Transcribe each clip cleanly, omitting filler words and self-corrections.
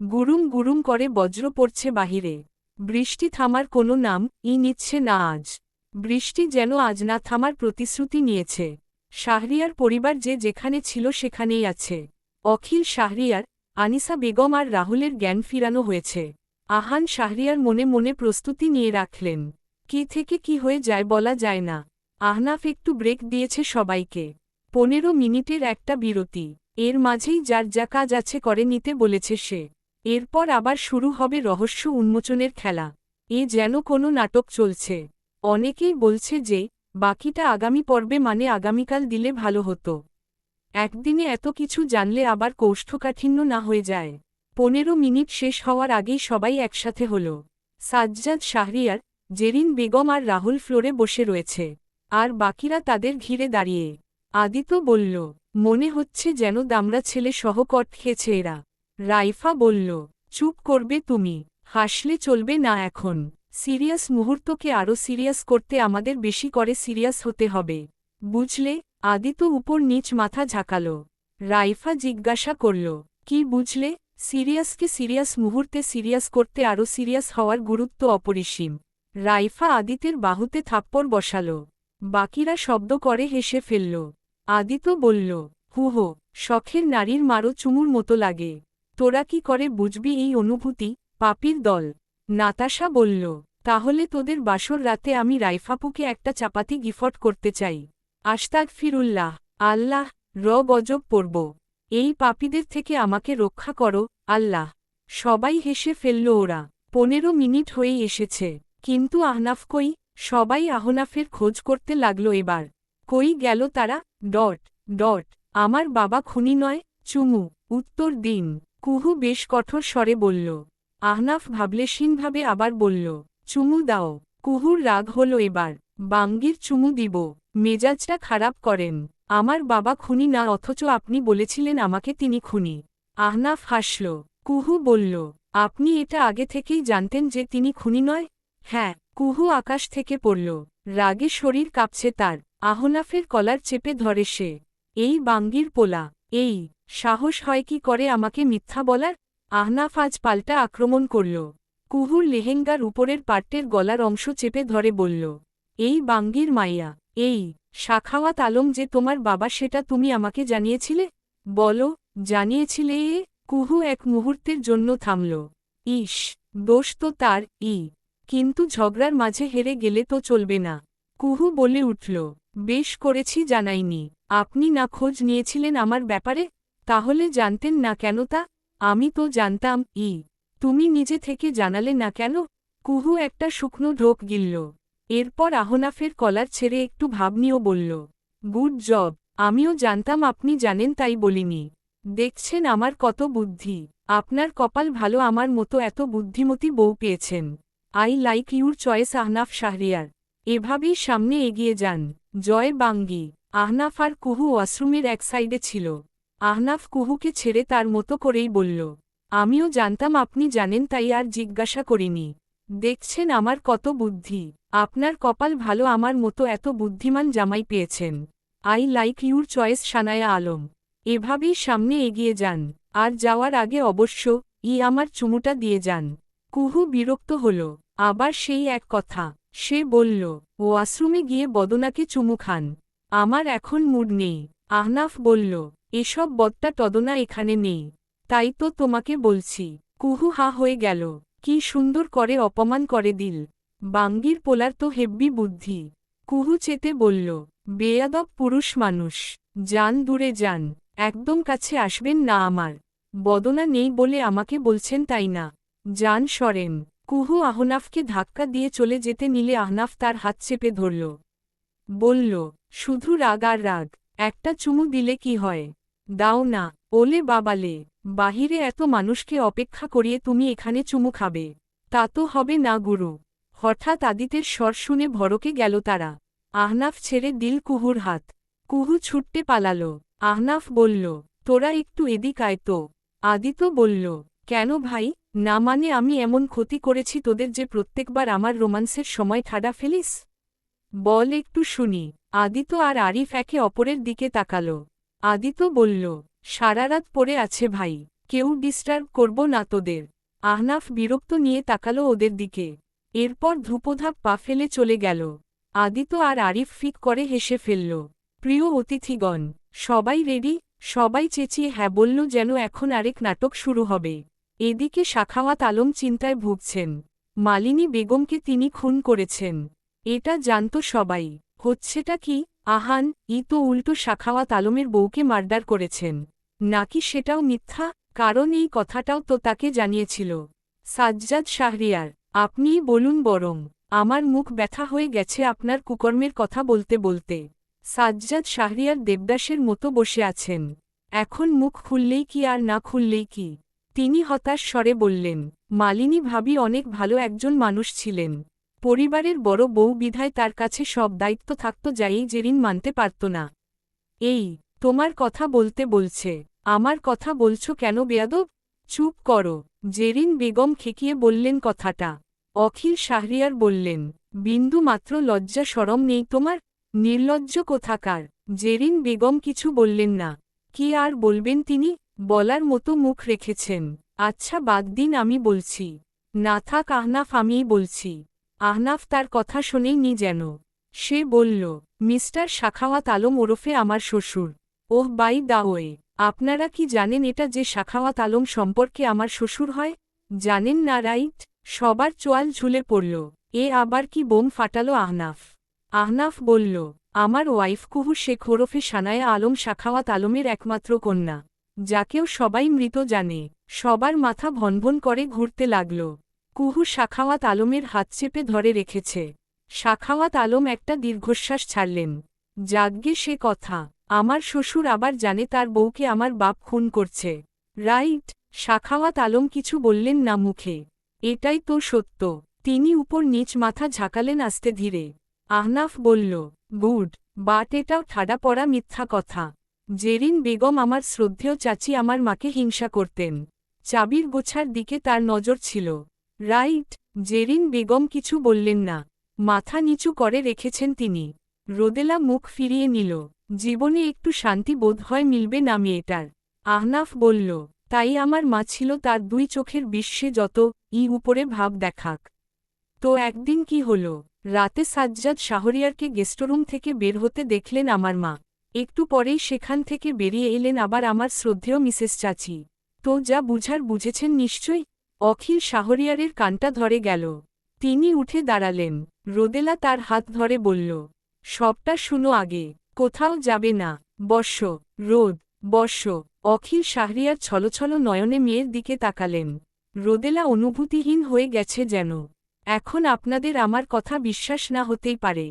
গুরুম গুরুম করে বজ্র পড়ছে বাহিরে। বৃষ্টি থামার কোনো নাম নিচ্ছে না আজ। বৃষ্টি যেন আজ না থামার প্রতিশ্রুতি নিয়েছে। শাহরিয়ার পরিবার যে যেখানে ছিল সেখানেই আছে। অখিল শাহরিয়ার, আনিসা বেগম আর রাহুলের জ্ঞান ফিরানো হয়েছে। আহান শাহরিয়ার মনে মনে প্রস্তুতি নিয়ে রাখলেন। কি থেকে কি হয়ে যায় বলা যায় না। আহনাফ একটু ব্রেক দিয়েছে সবাইকে। 15 মিনিটের একটা বিরতি। এর মাঝেই যার যা কাজ আছে করে নিতে বলেছে সে। এরপর আবার শুরু হবে রহস্য উন্মোচনের খেলা। এ যেন কোনো নাটক চলছে। অনেকেই বলছে যে বাকিটা আগামী পর্বে মানে আগামীকাল দিলে ভালো হতো। একদিনে এত কিছু জানলে আবার কৌষ্ঠকাঠিন্য না হয়ে যায়। 15 মিনিট শেষ হওয়ার আগেই সবাই একসাথে হল। সাজ্জাদ শাহরিয়ার, জেরিন বেগম আর রাহুল ফ্লোরে বসে রয়েছে। আর বাকিরা তাদের ঘিরে দাঁড়িয়ে। আদিত্য বলল, মনে হচ্ছে যেন দামড়া ছেলে সহকট খেয়েছে এরা। রাইফা বলল, চুপ করবে তুমি, হাসলে চলবে না এখন। সিরিয়াস মুহূর্তকে আরও সিরিয়াস করতে আমাদের বেশি করে সিরিয়াস হতে হবে। বুঝলে? আদিত্য উপর নিচ মাথা ঝাঁকাল। রাইফা জিজ্ঞাসা করল, কি বুঝলে? সিরিয়াসকে সিরিয়াস মুহূর্তে সিরিয়াস করতে আরও সিরিয়াস হওয়ার গুরুত্ব অপরিসীম। রাইফা আদিতের বাহুতে থাপ্পড় বসাল। বাকিরা শব্দ করে হেসে ফেলল। আদিত্য বলল, হুহো, শখের নারীর মারও চুমুর মতো লাগে। তোরা কি করে বুঝবি এই অনুভূতি, পাপীর দল? নাতাশা বলল, তাহলে তোদের বাসর রাতে আমি রাইফাপুকে একটা চাপাতি গিফট করতে চাই। আস্তাগফিরুল্লাহ, আল্লাহ, গজব পড়ব। এই পাপীদের থেকে আমাকে রক্ষা করো, আল্লাহ। সবাই হেসে ফেলল ওরা। 15 মিনিট হয়েই এসেছে। কিন্তু আহনাফ কই? সবাই আহনাফের খোঁজ করতে লাগল এবার। কই গেল তারা? ডট ডট আমার বাবা খুনি নয়, চুমু, উত্তর দিন। কুহু বেশ কঠোর স্বরে বলল। আহনাফ ভাবলেশীনভাবে আবার বলল, চুমু দাও। কুহুর রাগ হল এবার। বাঙ্গির চুমু দিব। মেজাজটা খারাপ করেন। আমার বাবা খুনি না অথচ আপনি বলেছিলেন আমাকে তিনি খুনি। আহনাফ হাসল। কুহু বলল, আপনি এটা আগে থেকেই জানতেন যে তিনি খুনি নয়? হ্যাঁ। কুহু আকাশ থেকে পড়ল। রাগে শরীর কাঁপছে তার। আহনাফের কলার চেপে ধরে সে। এই বাঙ্গির পোলা, এই সাহস হয় কি করে আমাকে মিথ্যা বলার? আহনাফ আজ পাল্টা আক্রমণ করল। কুহুর লেহেঙ্গার উপরের পার্টের গলার অংশ চেপে ধরে বলল, এই বাঙ্গির মাইয়া, এই সাখাওয়াত আলম যে তোমার বাবা সেটা তুমি আমাকে জানিয়েছিলে? বলো, জানিয়েছিলে? কুহু এক মুহূর্তের জন্য থামল। ইস, দোষ তো তার। কিন্তু ঝগড়ার মাঝে হেরে গেলে তো চলবে না। কুহু বলে উঠল, বেশ করেছি জানাইনি। আপনি না খোঁজ নিয়েছিলেন আমার ব্যাপারে? তাহলে জানতেন না কেন তা? আমি তো জানতাম। তুমি নিজে থেকে জানালে না কেন? কুহু একটা শুকনো ঢোক গিলল। এরপর আহনাফের কলার ছেড়ে একটু ভাব নিয়েও বলল, গুড জব। আমিও জানতাম আপনি জানেন তাই বলিনি। দেখছেন আমার কত বুদ্ধি। আপনার কপাল ভালো আমার মতো এত বুদ্ধিমতী বউ পেয়েছেন। I like your choice Ahnaf Shahriar. এভাবেই সামনে এগিয়ে যান। জয় বাঙ্গি। আহনাফ আর কুহু ওয়াশরুমের এক সাইডে ছিল। আহনাফ কুহুকে ছেড়ে তার মতো করেই বলল, আমিও জানতাম আপনি জানেন তাই আর জিজ্ঞাসা করিনি। দেখছেন আমার কত বুদ্ধি। আপনার কপাল ভালো আমার মতো এত বুদ্ধিমান জামাই পেয়েছেন। I like your choice Sanaya Alam. এভাবেই সামনে এগিয়ে যান। আর যাওয়ার আগে অবশ্য আমার চুমুটা দিয়ে যান। কুহু বিরক্ত হল। আবার সেই এক কথা। সে বলল, ওয়াশরুমে গিয়ে বদনাকে চুমু খান। আমার এখন মুড নেই। আহনাফ বলল, এসব বদটা টদনা এখানে নেই। তাই তো তোমাকে বলছি। কুহু হা হয়ে গেল। কি সুন্দর করে অপমান করে দিল। বাঙ্গির পোলার তো হেব্বি বুদ্ধি। কুহু চেতে বলল, বেয়াদব পুরুষ মানুষ। যান দূরে যান। একদম কাছে আসবেন না আমার। বদনা নেই বলে আমাকে বলছেন তাই না? যান সরেন। কুহু আহনাফকে ধাক্কা দিয়ে চলে যেতে নিলে আহনাফ তার হাত চেপে ধরল। বলল, শুধু রাগ আর রাগ। একটা চুমু দিলে কি হয়? দাও না। ওলে বাবালে, বাহিরে এত মানুষকে অপেক্ষা করিয়ে তুমি এখানে চুমু খাবে? তা তো হবে না গুরু। হঠাৎ আদিতের স্বর শুনে ভড়কে গেল তারা। আহনাফ ছেড়ে দিল কুহুর হাত। কুহু ছুটতে পালাল। আহনাফ বলল, তোরা একটু এদিক আয় তো। আদিত্য বলল, কেন ভাই? না মানে আমি এমন ক্ষতি করেছি তোদের যে প্রত্যেকবার আমার রোমান্সের সময় ঠাডা ফেলিস? বল একটু শুনি। আদিত্য আর আরিফ একে অপরের দিকে তাকাল। আদিত্য বলল, সারারাত পড়ে আছে ভাই। কেউ ডিস্টার্ব করব না তোদের। আহনাফ বিরক্ত নিয়ে তাকালো ওদের দিকে। এরপর ধূপধাপ পা ফেলে চলে গেল। আদিত্য আর আরিফ ফিক করে হেসে ফেলল। প্রিয় অতিথিগণ, সবাই রেডি? সবাই চেঁচিয়ে হ্যাঁ বলল, যেন এখন আরেক নাটক শুরু হবে। এদিকে সাখাওয়াত আলম চিন্তায় ভুগছেন। মালিনী বেগমকে তিনি খুন করেছেন, এটা জানত সবাই। হচ্ছেটা কি? আহান তো উল্টো সাখাওয়াত আলমের বউকে মার্ডার করেছেন। নাকি সেটাও মিথ্যা? কারণ এই কথাটাও তো তাকে জানিয়েছিল সাজ্জাদ শাহরিয়ার। আপনিই বলুন বরং, আমার মুখ ব্যথা হয়ে গেছে আপনার কুকর্মের কথা বলতে বলতে। সাজ্জাদ শাহরিয়ার দেবদাসের মতো বসে আছেন। এখন মুখ খুললেই কি আর না খুললেই কি? তিনি হতাশ স্বরে বললেন, মালিনী ভাবি অনেক ভালো একজন মানুষ ছিলেন। পরিবারের বড় বউ বিধায় তার কাছে সব দায়িত্ব থাকত, যাই জেরিন মানতে পারত না। এই তোমার কথা বলতে বলছে, আমার কথা বলছো কেন বেয়াদব? চুপ করো। জেরিন বেগম খেকিয়ে বললেন কথাটা। অখিল শাহরিয়ার বললেন, বিন্দু মাত্র লজ্জা শরম নেই তোমার? নির্লজ্জ কোথাকার। জেরিন বেগম কিছু বললেন না। কি আর বলবেন তিনি? বলার মতো মুখ রেখেছেন। আচ্ছা বাদ দিন, আমি বলছি। না থাক আহনাফ, আমিই বলছি। আহনাফ তার কথা শোনেই নি যেন। সে বলল, মিস্টার সাখাওয়াত আলম ওরফে আমার শ্বশুর। ওহ বাই দা ওয়ে, আপনারা কি জানেন এটা যে সাখাওয়াত আলম সম্পর্কে আমার শ্বশুর হয়? জানেন না রাইট? সবার চোয়াল ঝুলে পড়ল। এ আবার কি বোম ফাটালো আহনাফ। আহনাফ বলল, আমার ওয়াইফ কুহু শেখ ওরফে সানায়া আলম সাখাওয়াত আলমের একমাত্র কন্যা, যাকেও সবাই মৃত জানে। সবার মাথা ভনভন করে ঘুরতে লাগল। কুহু সাখাওয়াত আলমের হাত চেপে ধরে রেখেছে। সাখাওয়াত আলম একটা দীর্ঘশ্বাস ছাড়লেন। যাগ্গে সে কথা, আমার শ্বশুর আবার জানে তার বউকে আমার বাপ খুন করছে, রাইট? সাখাওয়াত আলম কিছু বললেন না মুখে। এটাই তো সত্য। তিনি উপর নিচ মাথা ঝাঁকালেন আস্তে ধীরে। আহনাফ বলল, গুড, বাট এটাও ঠাডা পড়া মিথ্যা কথা। জেরিন বেগম আমার শ্রদ্ধেয় চাচি আমার মাকে হিংসা করতেন। চাবির গোছার দিকে তার নজর ছিল, রাইট? জেরিন বেগম কিছু বললেন না। মাথা নিচু করে রেখেছেন তিনি। রোদেলা মুখ ফিরিয়ে নিল। জীবনে একটু শান্তি বোধ হয় মিলবে না মেয়েটার। আহনাফ বলল, তাই আমার মা ছিল তার দুই চোখের বিশ্বে যত উপরে ভাব দেখাক। তো একদিন কি হল? রাতে সাজ্জাদ শাহরিয়ারকে গেস্টরুম থেকে বের হতে দেখলেন আমার মা। একটু পরেই সেখান থেকে বেরিয়ে এলেন আবার আমার শ্রদ্ধেয় মিসেস চাচি। তো যা বুঝার বুঝেছেন নিশ্চয়ই। অখিল শাহরিয়ারের কানটা ধরে গেল। তিনি উঠে দাঁড়ালেন। রোদেলা তার হাত ধরে বলল, সবটা শুনো আগে। কোথাও যাবে না, বর্ষ। রোদ, বর্ষ। অখিল শাহরিয়ার ছলছল নয়নে মেয়ের দিকে তাকালেন। রোদেলা অনুভূতিহীন হয়ে গেছে যেন। এখন আপনাদের আমার কথা বিশ্বাস না হতেই পারে।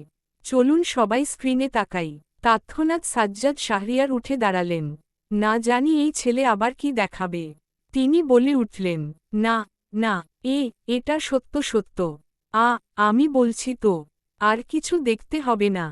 চলুন সবাই স্ক্রিনে তাকাই। তৎক্ষণাৎ সাজ্জাদ শাহরিয়ার উঠে দাঁড়ালেন। না জানি এই ছেলে আবার কি দেখাবে। তিনি বলে উঠলেন, না না, এটা সত্য সত্য। আমি বলছি তো। আর কিছু দেখতে হবে না।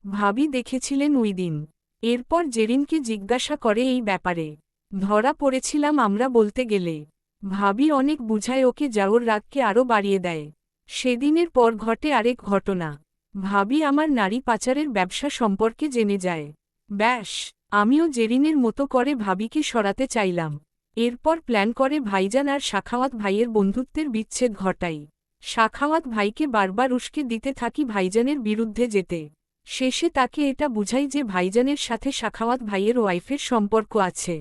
ভাবি দেখেছিলেন ওই দিন। এরপর জেরিনকে জিজ্ঞাসা করে এই ব্যাপারে। ধরা পড়েছিলাম আমরা বলতে গেলে। ভাবি অনেক বুঝায় ওকে, যাওর রাগকে আরও বাড়িয়ে দেয়। সেদিনের পর ঘটে আরেক ঘটনা। ভাবি আমার নারী পাচারের ব্যবসা সম্পর্কে জেনে যায়। ব্যাস, আমিও জেরিনের মতো করে ভাবিকে সরাতে চাইলাম। এরপর প্ল্যান করে ভাইজান আর সাখাওয়াত ভাইয়ের বন্ধুত্বের বিচ্ছেদ ঘটাই। সাখাওয়াত ভাইকে বারবার উস্কে দিতে থাকি ভাইজানের বিরুদ্ধে যেতে। শেষে তাকে এটা বুঝাই যে ভাইজানের সাথে সাখাওয়াত ভাইয়ের ওয়াইফের সম্পর্ক আছে,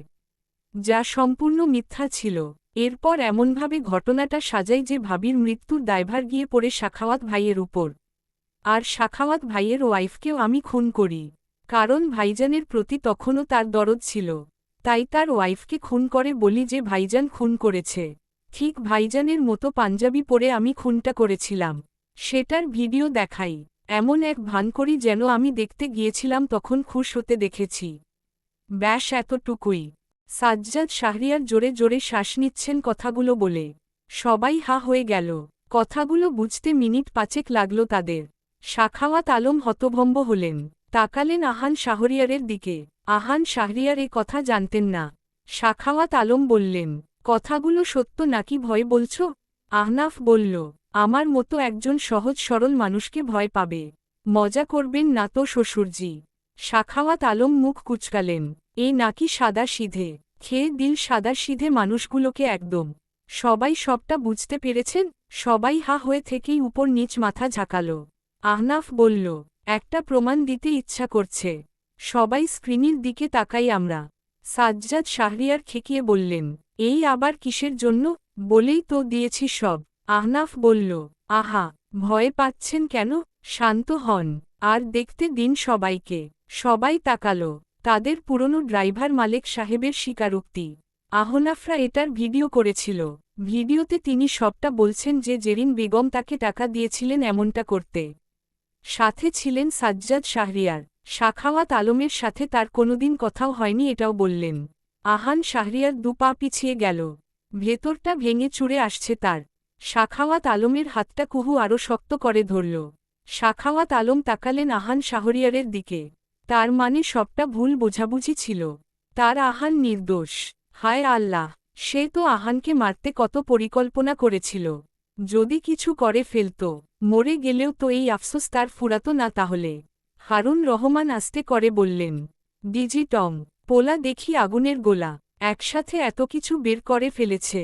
যা সম্পূর্ণ মিথ্যা ছিল। এরপর এমনভাবে ঘটনাটা সাজাই যে ভাবির মৃত্যুর দায়ভার গিয়ে পড়ে সাখাওয়াত ভাইয়ের উপর। আর সাখাওয়াত ভাইয়ের ওয়াইফকেও আমি খুন করি। কারণ ভাইজানের প্রতি তখনও তার দরদ ছিল। তাই তার ওয়াইফকে খুন করে বলি যে ভাইজান খুন করেছে। ঠিক ভাইজানের মতো পাঞ্জাবি পরে আমি খুনটা করেছিলাম। সেটার ভিডিও দেখাই। এমন এক ভান করি যেন আমি দেখতে গিয়েছিলাম তখন খুশ হতে দেখেছি। ব্যাস এতটুকুই। সাজ্জাদ শাহরিয়ার জোরে জোরে শ্বাস নিচ্ছেন কথাগুলো বলে। সবাই হা হয়ে গেল। কথাগুলো বুঝতে মিনিট পাঁচেক লাগল তাদের। সাখাওয়াত আলম হতভম্ব হলেন। তাকালেন আহান শাহরিয়ারের দিকে। আহান শাহরিয়ার এ কথা জানতেন না। সাখাওয়াত আলম বললেন, কথাগুলো সত্য নাকি ভয় বলছ? আহনাফ বলল, আমার মতো একজন সহজ সরল মানুষকে ভয় পাবে? মজা করবেন না তো শ্বশুরজি। সাখাওয়াত আলম মুখ কুচকালেন। এ নাকি সাদা সিধে? খেয়ে দিল সাদাসিধে মানুষগুলোকে একদম। সবাই সবটা বুঝতে পেরেছেন? সবাই হা হয়ে থেকেই উপর নিচ মাথা ঝাঁকাল। আহনাফ বলল, একটা প্রমাণ দিতে ইচ্ছা করছে। সবাই স্ক্রিনের দিকে তাকাই আমরা। সাজ্জাদ শাহরিয়ার খেকিয়ে বললেন, এই আবার কিসের জন্য? বলেই তো দিয়েছি সব। আহনাফ বলল, আহা, ভয় পাচ্ছেন কেন? শান্ত হন, আর দেখতে দিন সবাইকে। সবাই তাকালো। তাদের পুরনো ড্রাইভার মালেক সাহেবের স্বীকারোক্তি। আহনাফরা এটার ভিডিও করেছিল। ভিডিওতে তিনি সবটা বলছেন যে জেরিন বেগম তাকে টাকা দিয়েছিলেন এমনটা করতে। সাথে ছিলেন সাজ্জাদ শাহরিয়ার। সাখাওয়াত আলমের সাথে তার কোনোদিন কথাও হয়নি এটাও বললেন। আহান শাহরিয়ার দুপা পিছিয়ে গেল। ভেতরটা ভেঙে চুরে আসছে তার। সাখাওয়াত আলমের হাতটা কুহু আরও শক্ত করে ধরল। সাখাওয়াত আলম তাকালেন আহান শাহরিয়ারের দিকে। তার মানে সবটা ভুল বোঝাবুঝি ছিল। তার আহান নির্দোষ। হায় আল্লাহ, সে তো আহানকে মারতে কত পরিকল্পনা করেছিল। যদি কিছু করে ফেলত, মরে গেলেও তো এই আফসোস তার ফুরাতো না তাহলে। হারুন রহমান আস্তে করে বললেন, ডিজিটং, পোলা দেখি আগুনের গোলা। একসাথে এত কিছু বের করে ফেলেছে।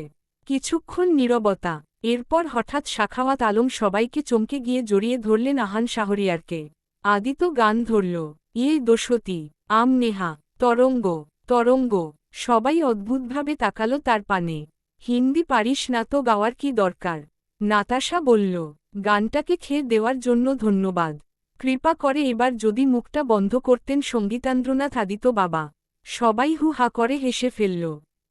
কিছুক্ষণ নীরবতা। এরপর হঠাৎ সাখাওয়াত আলম সবাইকে চমকে গিয়ে জড়িয়ে ধরলেন আহান শাহরিয়ারকে। আদিত গান ধরল, ইয়ে দোষতী, আম নেহা, তরঙ্গ, তরঙ্গ। সবাই অদ্ভুতভাবে তাকালো তার পানে। হিন্দি পারিস না তো গাওয়ার কি দরকার? নাতাশা বলল, গানটাকে খেয়ে দেওয়ার জন্য ধন্যবাদ। কৃপা করে এবার যদি মুখটা বন্ধ করতেন সঙ্গীতান্দ্রনাথ আদিত বাবা। সবাই হু হা করে হেসে ফেলল।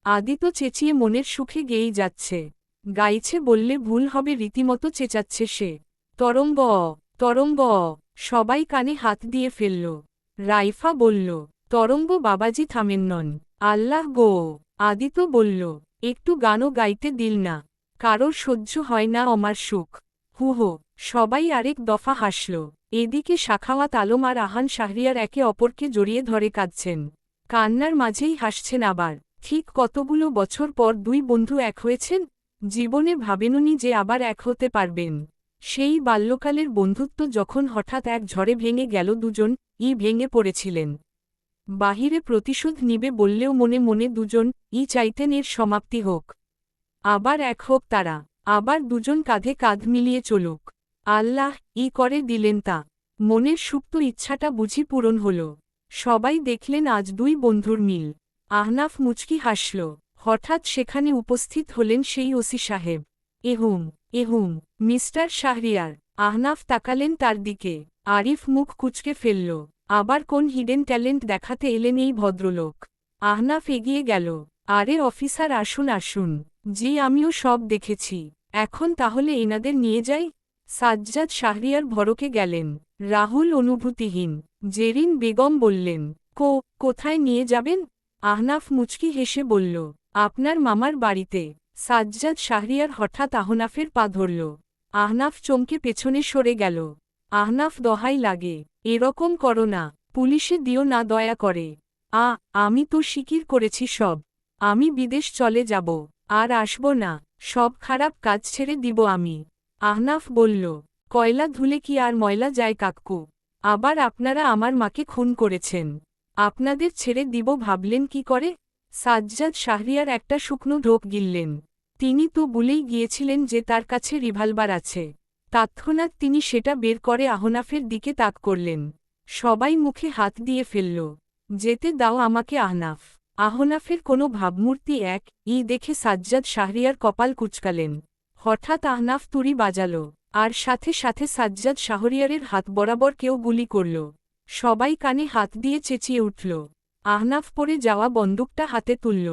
আদিত চেঁচিয়ে মনের সুখে গেয়েই যাচ্ছে। গাইছে বললে ভুল হবে, রীতিমতো চেঁচাচ্ছে সে। তরঙ্গ, তরঙ্গ। সবাই কানে হাত দিয়ে ফেলল। রাইফা বলল, তরঙ্গ বাবাজি থামেন নন। আল্লাহ গো। আদিত বলল, একটু গানও গাইতে দিল না? কারোর সহ্য হয় না আমার সুখ। হুহো। সবাই আরেক দফা হাসল। এদিকে সাখাওয়াত আলম আর আহান শাহরিয়ার একে অপরকে জড়িয়ে ধরে কাঁদছেন। কান্নার মাঝেই হাসছেন আবার। ঠিক কতগুলো বছর পর দুই বন্ধু এক হয়েছেন। জীবনে ভাবেননি যে আবার এক হতে পারবেন। সেই বাল্যকালের বন্ধুত্ব যখন হঠাৎ এক ঝড়ে ভেঙে গেল, দুজন ভেঙে পড়েছিলেন। বাহিরে প্রতিশোধ নিবে বললেও মনে মনে দুজন চাইতেন এর সমাপ্তি হোক। আবার এক হোক তারা। আবার দুজন কাঁধে কাঁধ মিলিয়ে চলুক। আল্লাহ করে দিলেন তা। মনের সুপ্ত ইচ্ছাটা বুঝি পূরণ হল। সবাই দেখলেন আজ দুই বন্ধুর মিল। আহনাফ মুচকি হাসল। হঠাৎ সেখানে উপস্থিত হলেন সেই ওসি সাহেব। এহুম, এহুম, মিস্টার শাহরিয়ার। আহনাফ তাকালেন তার দিকে। আরিফ মুখ কুঁচকে ফেলল। আবার কোন হিডেন ট্যালেন্ট দেখাতে এলেন এই ভদ্রলোক? আহনাফ এগিয়ে গেল। আরে অফিসার, আসুন আসুন। জি, আমিও সব দেখেছি। এখন তাহলে এনাদের নিয়ে যাই? সাজ্জাদ শাহরিয়ার ভড়কে গেলেন। রাহুল অনুভূতিহীন। জেরিন বেগম বললেন, কোথায় নিয়ে যাবেন? আহনাফ মুচকি হেসে বলল, আপনার মামার বাড়িতে। সাজ্জাদ শাহরিয়ার হঠাৎ আহনাফের পা ধরল। আহনাফ চমকে পেছনে সরে গেল। আহনাফ, দহাই লাগে, এরকম করো না। পুলিশে দিও না দয়া করে। আমি তো স্বীকার করেছি সব। আমি বিদেশ চলে যাব, আর আসব না। সব খারাপ কাজ ছেড়ে দিব আমি। আহনাফ বলল, কয়লা ধুলে কি আর ময়লা যায় কাকু? আবার আপনারা আমার মাকে খুন করেছেন। আপনাদের ছেড়ে দিব ভাবলেন কি করে? সাজ্জাদ শাহরিয়ার একটা শুকনো ঢোক গিললেন। তিনি তো বলেই গিয়েছিলেন যে তার কাছে রিভলভার আছে। তৎক্ষণাৎ তিনি সেটা বের করে আহনাফের দিকে তাক করলেন। সবাই মুখে হাত দিয়ে ফেলল। যেতে দাও আমাকে আহনাফ। আহনাফের কোনো ভাবমূর্তি দেখে সাজ্জাদ শাহরিয়ার কপাল কুঁচকালেন। হঠাৎ আহনাফ তুড়ি বাজাল। আর সাথে সাথে সাজ্জাদ শাহরিয়ারের হাত বরাবর কেউ গুলি করল। সবাই কানে হাত দিয়ে চেঁচিয়ে উঠল। আহনাফ পড়ে যাওয়া বন্দুকটা হাতে তুলল।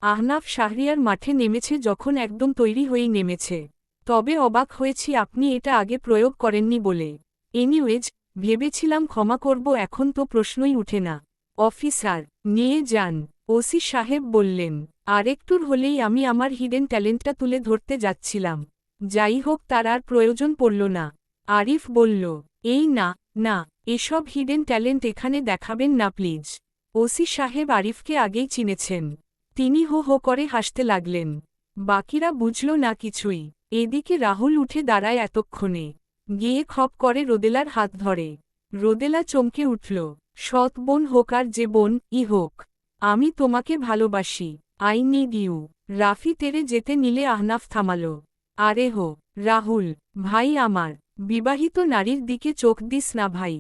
আহনাফ শাহরিয়ার মাঠে নেমেছে যখন একদম তৈরি হয়েই নেমেছে। তবে অবাক হয়েছি আপনি এটা আগে প্রয়োগ করেননি বলে। এনিওয়েজ, ভেবেছিলাম ক্ষমা করব, এখন তো প্রশ্নই উঠে না। অফিসার, নিয়ে যান। ওসি সাহেব বললেন, আরেকটুর হলেই আমি আমার হিডেন ট্যালেন্টটা তুলে ধরতে যাচ্ছিলাম। যাই হোক, তার আর প্রয়োজন পড়ল না। আরিফ বলল, না, এসব হিডেন ট্যালেন্ট এখানে দেখাবেন না প্লিজ। ওসি সাহেব আরিফকে আগেই চিনেছেন। তিনি হো হো করে হাসতে লাগলেন। বাকিরা বুঝল না কিছুই। এদিকে রাহুল উঠে দাঁড়ায় এতক্ষণে। গিয়ে খপ করে রোদেলার হাত ধরে। রোদেলা চমকে উঠল। সৎ বোন হোক আর যে বোন হোক, আমি তোমাকে ভালোবাসি। I need you. রাফি তেরে যেতে নিলে আহনাফ থামালো। আরে হো রাহুল, ভাই আমার, বিবাহিত নারীর দিকে চোখ দিস না ভাই।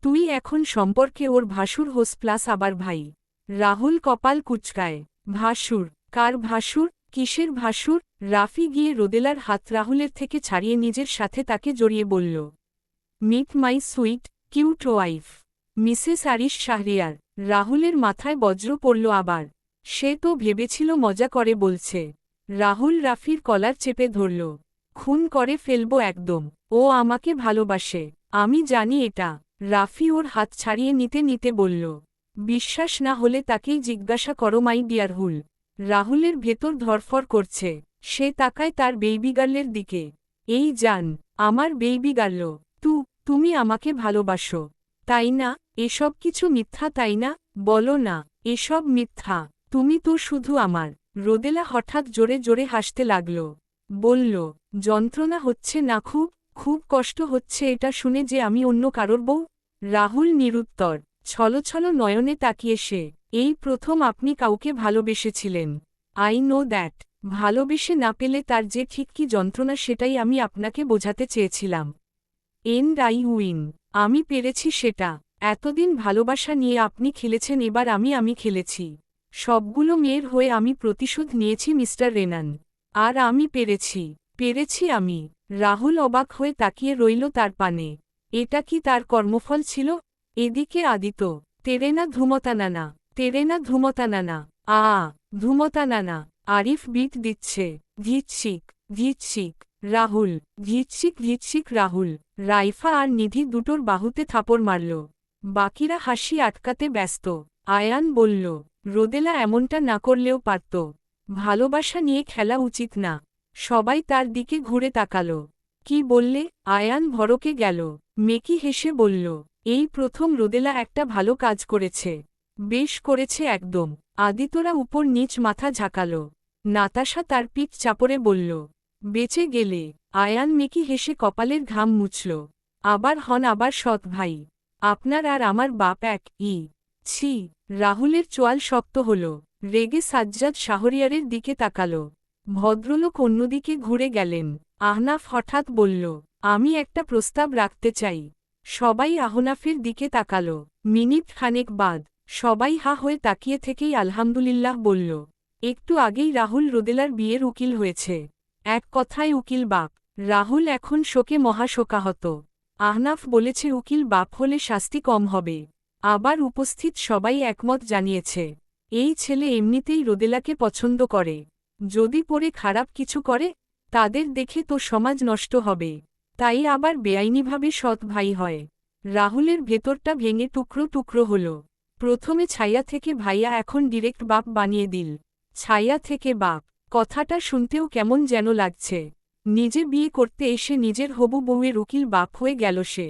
তুই এখন সম্পর্কে ওর ভাসুর হোস প্লাস আবার ভাই। রাহুল কপাল কুচকায়। ভাসুর? কার ভাসুর? কিসের ভাসুর? রাফি গিয়ে রোদেলার হাত রাহুলের থেকে ছাড়িয়ে নিজের সাথে তাকে জড়িয়ে বলল, meet my sweet cute wife Mrs Arish Shahriar. রাহুলের মাথায় বজ্র পড়ল আবার। সে তো ভেবেছিল মজা করে বলছে। রাহুল রাফির কলার চেপে ধরল। খুন করে ফেলব একদম। ও আমাকে ভালোবাসে, আমি জানি এটা। রাফি ওর হাত ছাড়িয়ে নিতে নিতে বলল, বিশ্বাস না হলে তাকেই জিজ্ঞাসা করো মাই ডিয়ার হুল। রাহুলের ভেতর ধরফর করছে। সে তাকায় তার বেইবি গার্লের দিকে। এই জান, আমার বেইবি গার্ল, তুমি আমাকে ভালোবাসো তাই না? এসব কিছু মিথ্যা তাই না? বলো না এসব মিথ্যা। তুমি তো শুধু আমার। রোদেলা হঠাৎ জোরে জোরে হাসতে লাগল। বলল, যন্ত্রণা হচ্ছে না খুব? খুব কষ্ট হচ্ছে এটা শুনে যে আমি অন্য কারোর বউ? রাহুল নিরুত্তর। ছলছল নয়নে তাকিয়ে সে, এই প্রথম আপনি কাউকে ভালোবেসেছিলেন। I know that. ভালোবেসে না পেলে তার যে ঠিক কি যন্ত্রণা সেটাই আমি আপনাকে বোঝাতে চেয়েছিলাম। And I win. আমি পেরেছি সেটা। এতদিন ভালোবাসা নিয়ে আপনি খেলেছেন, এবার আমি খেলেছি। সবগুলো মেয়ের হয়ে আমি প্রতিশোধ নিয়েছি মিস্টার রেনান। আর আমি পেরেছি আমি। রাহুল অবাক হয়ে তাকিয়ে রইল তার পানে। এটা কি তার কর্মফল ছিল? এদিকে আদিত, তেরেনা ধুমতানানা, তেরেনা ধুমতানানা, ধুমতানানা। আরিফ বিট দিচ্ছে, ধিচ্ছিক ধিচ্ছিক রাহুল, ধিচ্ছিক ধিচ্ছিক রাহুল। রাইফা আর নিধি দুটোর বাহুতে থাপড় মারল। বাকিরা হাসি আটকাতে ব্যস্ত। আয়ান বলল, রোদেলা এমনটা না করলেও পারত। ভালোবাসা নিয়ে খেলা উচিত না। সবাই তার দিকে ঘুরে তাকাল। কি বললে? আয়ান ভড়কে গেল। মেকি হেসে বলল, এই প্রথম রোদেলা একটা ভালো কাজ করেছে। বেশ করেছে একদম। আদিতরা উপর নিচ মাথা ঝাঁকাল। নাতাশা তার পিঠ চাপড়ে বলল, বেঁচে গেলে। আয়ান মেকি হেসে কপালের ঘাম মুছল। আবার হন আবার সৎ ভাই। আপনার আর আমার বাপ এক ছি। রাহুলের চোয়াল শক্ত হল। রেগে সাজ্জাদ শাহরিয়ারের দিকে তাকাল। ভদ্রলোক অন্যদিকে ঘুরে গেলেন। আহনাফ হঠাৎ বলল, আমি একটা প্রস্তাব রাখতে চাই। সবাই আহনাফের দিকে তাকাল। মিনিট খানেক বাদ সবাই হা হয়ে তাকিয়ে থেকেই আলহামদুলিল্লাহ বলল। একটু আগেই রাহুল রোদেলার বিয়ের উকিল হয়েছে। এক কথায় উকিল বাপ। রাহুল এখন শোকে মহাশোকাহত। আহনাফ বলেছে উকিল বাপ হলে শাস্তি কম হবে। আবার উপস্থিত সবাই একমত জানিয়েছে, এই ছেলে এমনিতেই রোদেলাকে পছন্দ করে। যদি পরে খারাপ কিছু করে, তাদের দেখে তো সমাজ নষ্ট হবে। তাই আবার বেআইনিভাবে সৎ ভাই হয়। রাহুলের ভেতরটা ভেঙে টুকরো টুকরো হল। প্রথমে ছায়া থেকে ভাইয়া, এখন ডিরেক্ট বাপ বানিয়ে দিল। ছায়া থেকে বাপ, কথাটা শুনতেও কেমন যেন লাগছে। নিজে বিয়ে করতে এসে নিজের হবু বউয়ের উকিল বাপ হয়ে গেল সে।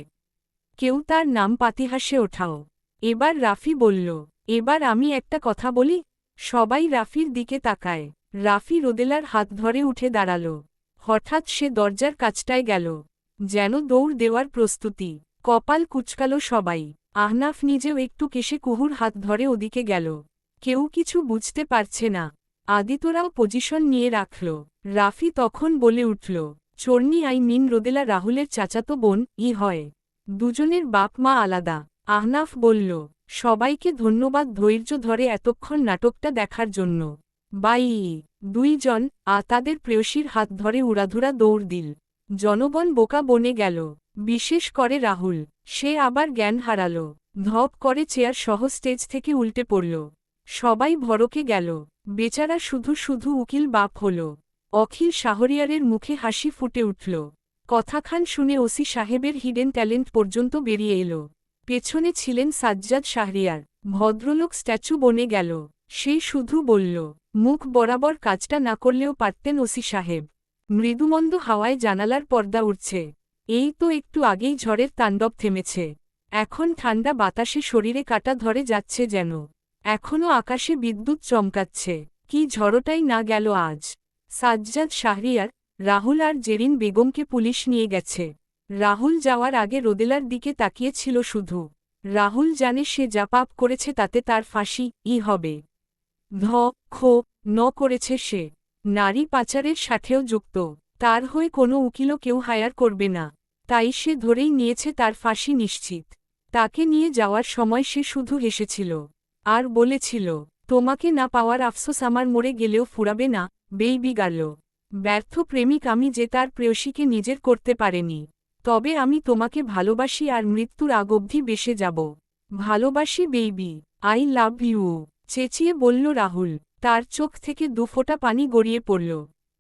কেউ তার নাম পাতিহাসে ওঠাও। এবার রাফি বলল, এবার আমি একটা কথা বলি। সবাই রাফির দিকে তাকায়। রাফি রোদেলার হাত ধরে উঠে দাঁড়াল। হঠাৎ সে দরজার কাছটায় গেল, যেন দৌড় দেওয়ার প্রস্তুতি। কপাল কুচকাল সবাই। আহনাফ নিজেও একটু কেশে কুহুর হাত ধরে ওদিকে গেল। কেউ কিছু বুঝতে পারছে না। আদিতরাও পজিশন নিয়ে রাখল। রাফি তখন বলে উঠল, চর্নি আই মিন রোদেলা রাহুলের চাচাতো বোন হয়। দুজনের বাপ মা আলাদা। আহনাফ বলল, সবাইকে ধন্যবাদ ধৈর্য ধরে এতক্ষণ নাটকটা দেখার জন্য। বাই। দুইজন তাদের প্রেয়সীর হাত ধরে উড়াধুরা দৌড় দিল। জনগণ বোকা বনে গেল। বিশেষ করে রাহুল। সে আবার জ্ঞান হারাল। ধপ করে চেয়ার সহ স্টেজ থেকে উল্টে পড়ল। সবাই ভড়কে গেল। বেচারা শুধু শুধু উকিল বাপ হল। অখিল শাহরিয়ারের মুখে হাসি ফুটে উঠল। কথাখান শুনে ওসি সাহেবের হিডেন ট্যালেন্ট পর্যন্ত বেরিয়ে এলো। পেছনে ছিলেন সাজ্জাদ শাহরিয়ার। ভদ্রলোক স্ট্যাচু বনে গেল। সে শুধু বলল, মুখ বরাবর কাজটা না করলেও পারতেন ওসি সাহেব। মৃদুমন্দ হাওয়ায় জানালার পর্দা উঠছে। এই তো একটু আগেই ঝড়ের তাণ্ডব থেমেছে। এখন ঠান্ডা বাতাসে শরীরে কাটা ধরে যাচ্ছে যেন। এখনও আকাশে বিদ্যুৎ চমকাচ্ছে। কি ঝড়টাই না গেল আজ। সাজ্জাদ শাহরিয়ার, রাহুল আর জেরিন বেগমকে পুলিশ নিয়ে গেছে। রাহুল যাওয়ার আগে রোদেলার দিকে তাকিয়েছিল শুধু। রাহুল জানে সে যা পাপ করেছে তাতে তার ফাঁসি হবে। ধ খ ন করেছে সে নারী পাচারের সাথেও যুক্ত তার হয়ে কোনো উকিলও কেউ হায়ার করবে না তাই সে ধরেই নিয়েছে তার ফাঁসি নিশ্চিত তাকে নিয়ে যাওয়ার সময় সে শুধু হেসেছিল আর বলেছিল তোমাকে না পাওয়ার আফসোস আমার মরে গেলেও ফুরাবে না বেইবি গার্ল ব্যর্থ প্রেমিক আমি যে তার প্রেয়সীকে নিজের করতে পারেনি তবে আমি তোমাকে ভালোবাসি আর মৃত্যুর আগ অবধি বেসে যাব ভালোবাসি বেইবি আই লাভ ইউ চেঁচিয়ে বলল রাহুল তার চোখ থেকে দুফোঁটা পানি গড়িয়ে পড়ল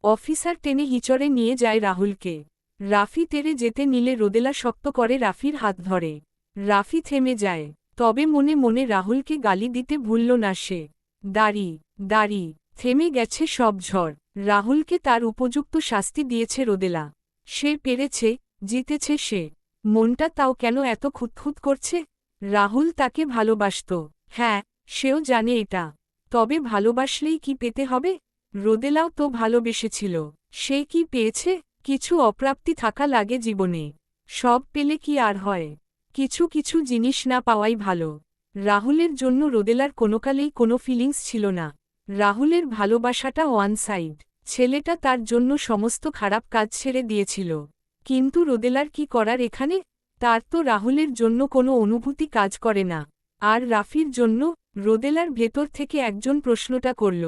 অফিসার টেনে হিচড়ে নিয়ে যায় রাহুলকে রাফি তেরে যেতে নিলে রোদেলা শক্ত করে রাফির হাত ধরে রাফি থেমে যায় তবে মনে মনে রাহুলকে গালি দিতে ভুলল না সে দাড়ি দাড়ি থেমে গেছে সব ঝড় রাহুলকে তার উপযুক্ত শাস্তি দিয়েছে রোদেলা সে পেরেছে জিতেছে সে মনটা তাও কেন এত খুঁতখুত করছে রাহুল তাকে ভালোবাসত হ্যাঁ সেও জানে এটা তবে ভালোবাসলেই কি পেতে হবে রোদেলাও তো ভালোবেসেছিল সে কি পেয়েছে কিছু অপ্রাপ্তি থাকা লাগে জীবনে সব পেলে কি আর হয় কিছু কিছু জিনিস না পাওয়াই ভালো রাহুলের জন্য রোদেলার কোনোকালেই কোনো ফিলিংস ছিল না রাহুলের ভালোবাসাটা ওয়ান সাইড ছেলেটা তার জন্য সমস্ত খারাপ কাজ ছেড়ে দিয়েছিল কিন্তু রোদেলার কি করার এখানে তার তো রাহুলের জন্য কোনো অনুভূতি কাজ করে না আর রাফির জন্য রোদেলার ভেতর থেকে একজন প্রশ্নটা করল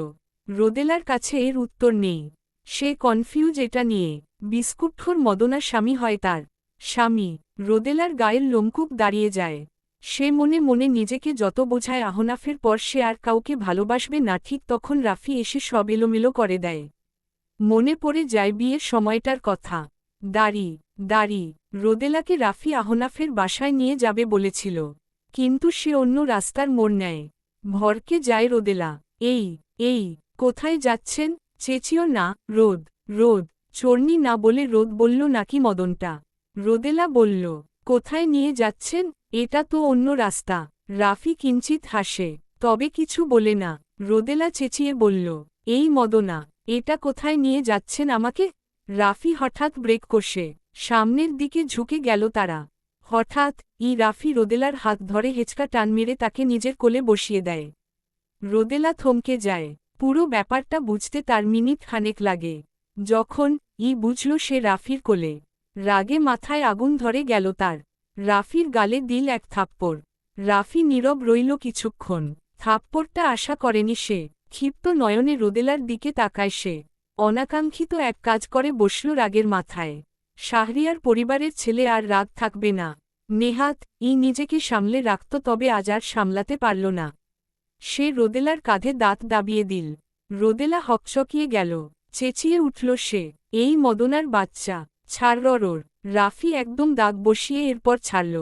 রোদেলার কাছে এর উত্তর নেই সে কনফিউজ এটা নিয়ে বিস্কুটখোর মদনা স্বামী হয় তার স্বামী রোদেলার গায়ের লোমকূপ দাঁড়িয়ে যায় সে মনে মনে নিজেকে যত বোঝায় আহনাফের পর সে আর কাউকে ভালোবাসবে না ঠিক তখন রাফি এসে সব এলোমেলো করে দেয় মনে পড়ে যায় বিয়ের সময়টার কথা দাড়ি দাড়ি রোদেলাকে রাফি আহনাফের বাসায় নিয়ে যাবে বলেছিল কিন্তু সে অন্য রাস্তার মোড় নেয় ভরকে যায় রোদেলা এই কোথায় যাচ্ছেন চেঁচিও না রোদ রোদ চোরনি না বলে রোদ বলল নাকি মদনটা রোদেলা বলল কোথায় নিয়ে যাচ্ছেন এটা তো অন্য রাস্তা রাফি কিঞ্চিত হাসে তবে কিছু বলে না রোদেলা চেঁচিয়ে বলল এই মদনা এটা কোথায় নিয়ে যাচ্ছেন আমাকে রাফি হঠাৎ ব্রেক কষে সামনের দিকে ঝুঁকে গেল তারা হঠাৎ রাফি রোদেলার হাত ধরে হেঁচকা টান মেরে তাকে নিজের কোলে বসিয়ে দেয় রোদেলা থমকে যায় পুরো ব্যাপারটা বুঝতে তার মিনিট খানেক লাগে যখন বুঝল সে রাফির কোলে রাগে মাথায় আগুন ধরে গেল তার রাফির গালে দিল এক থাপ্পড় রাফি নীরব রইল কিছুক্ষণ থাপ্পড়টা আশা করেনি সে ক্ষিপ্ত নয়নে রোদেলার দিকে তাকায় সে অনাকাঙ্ক্ষিত এক কাজ করে বসল রাগের মাথায় শাহরিয়ার পরিবারের ছেলে আর রাগ থাকবে না নেহাত নিজেকে সামলে রাখত তবে আজ আর সামলাতে পারল না সে রোদেলার কাঁধে দাঁত দাবিয়ে দিল রোদেলা হকচকিয়ে গেল চেঁচিয়ে উঠল সে এই মদনার বাচ্চা ছাড়রর রাফি একদম দাগ বসিয়ে এরপর ছাড়ল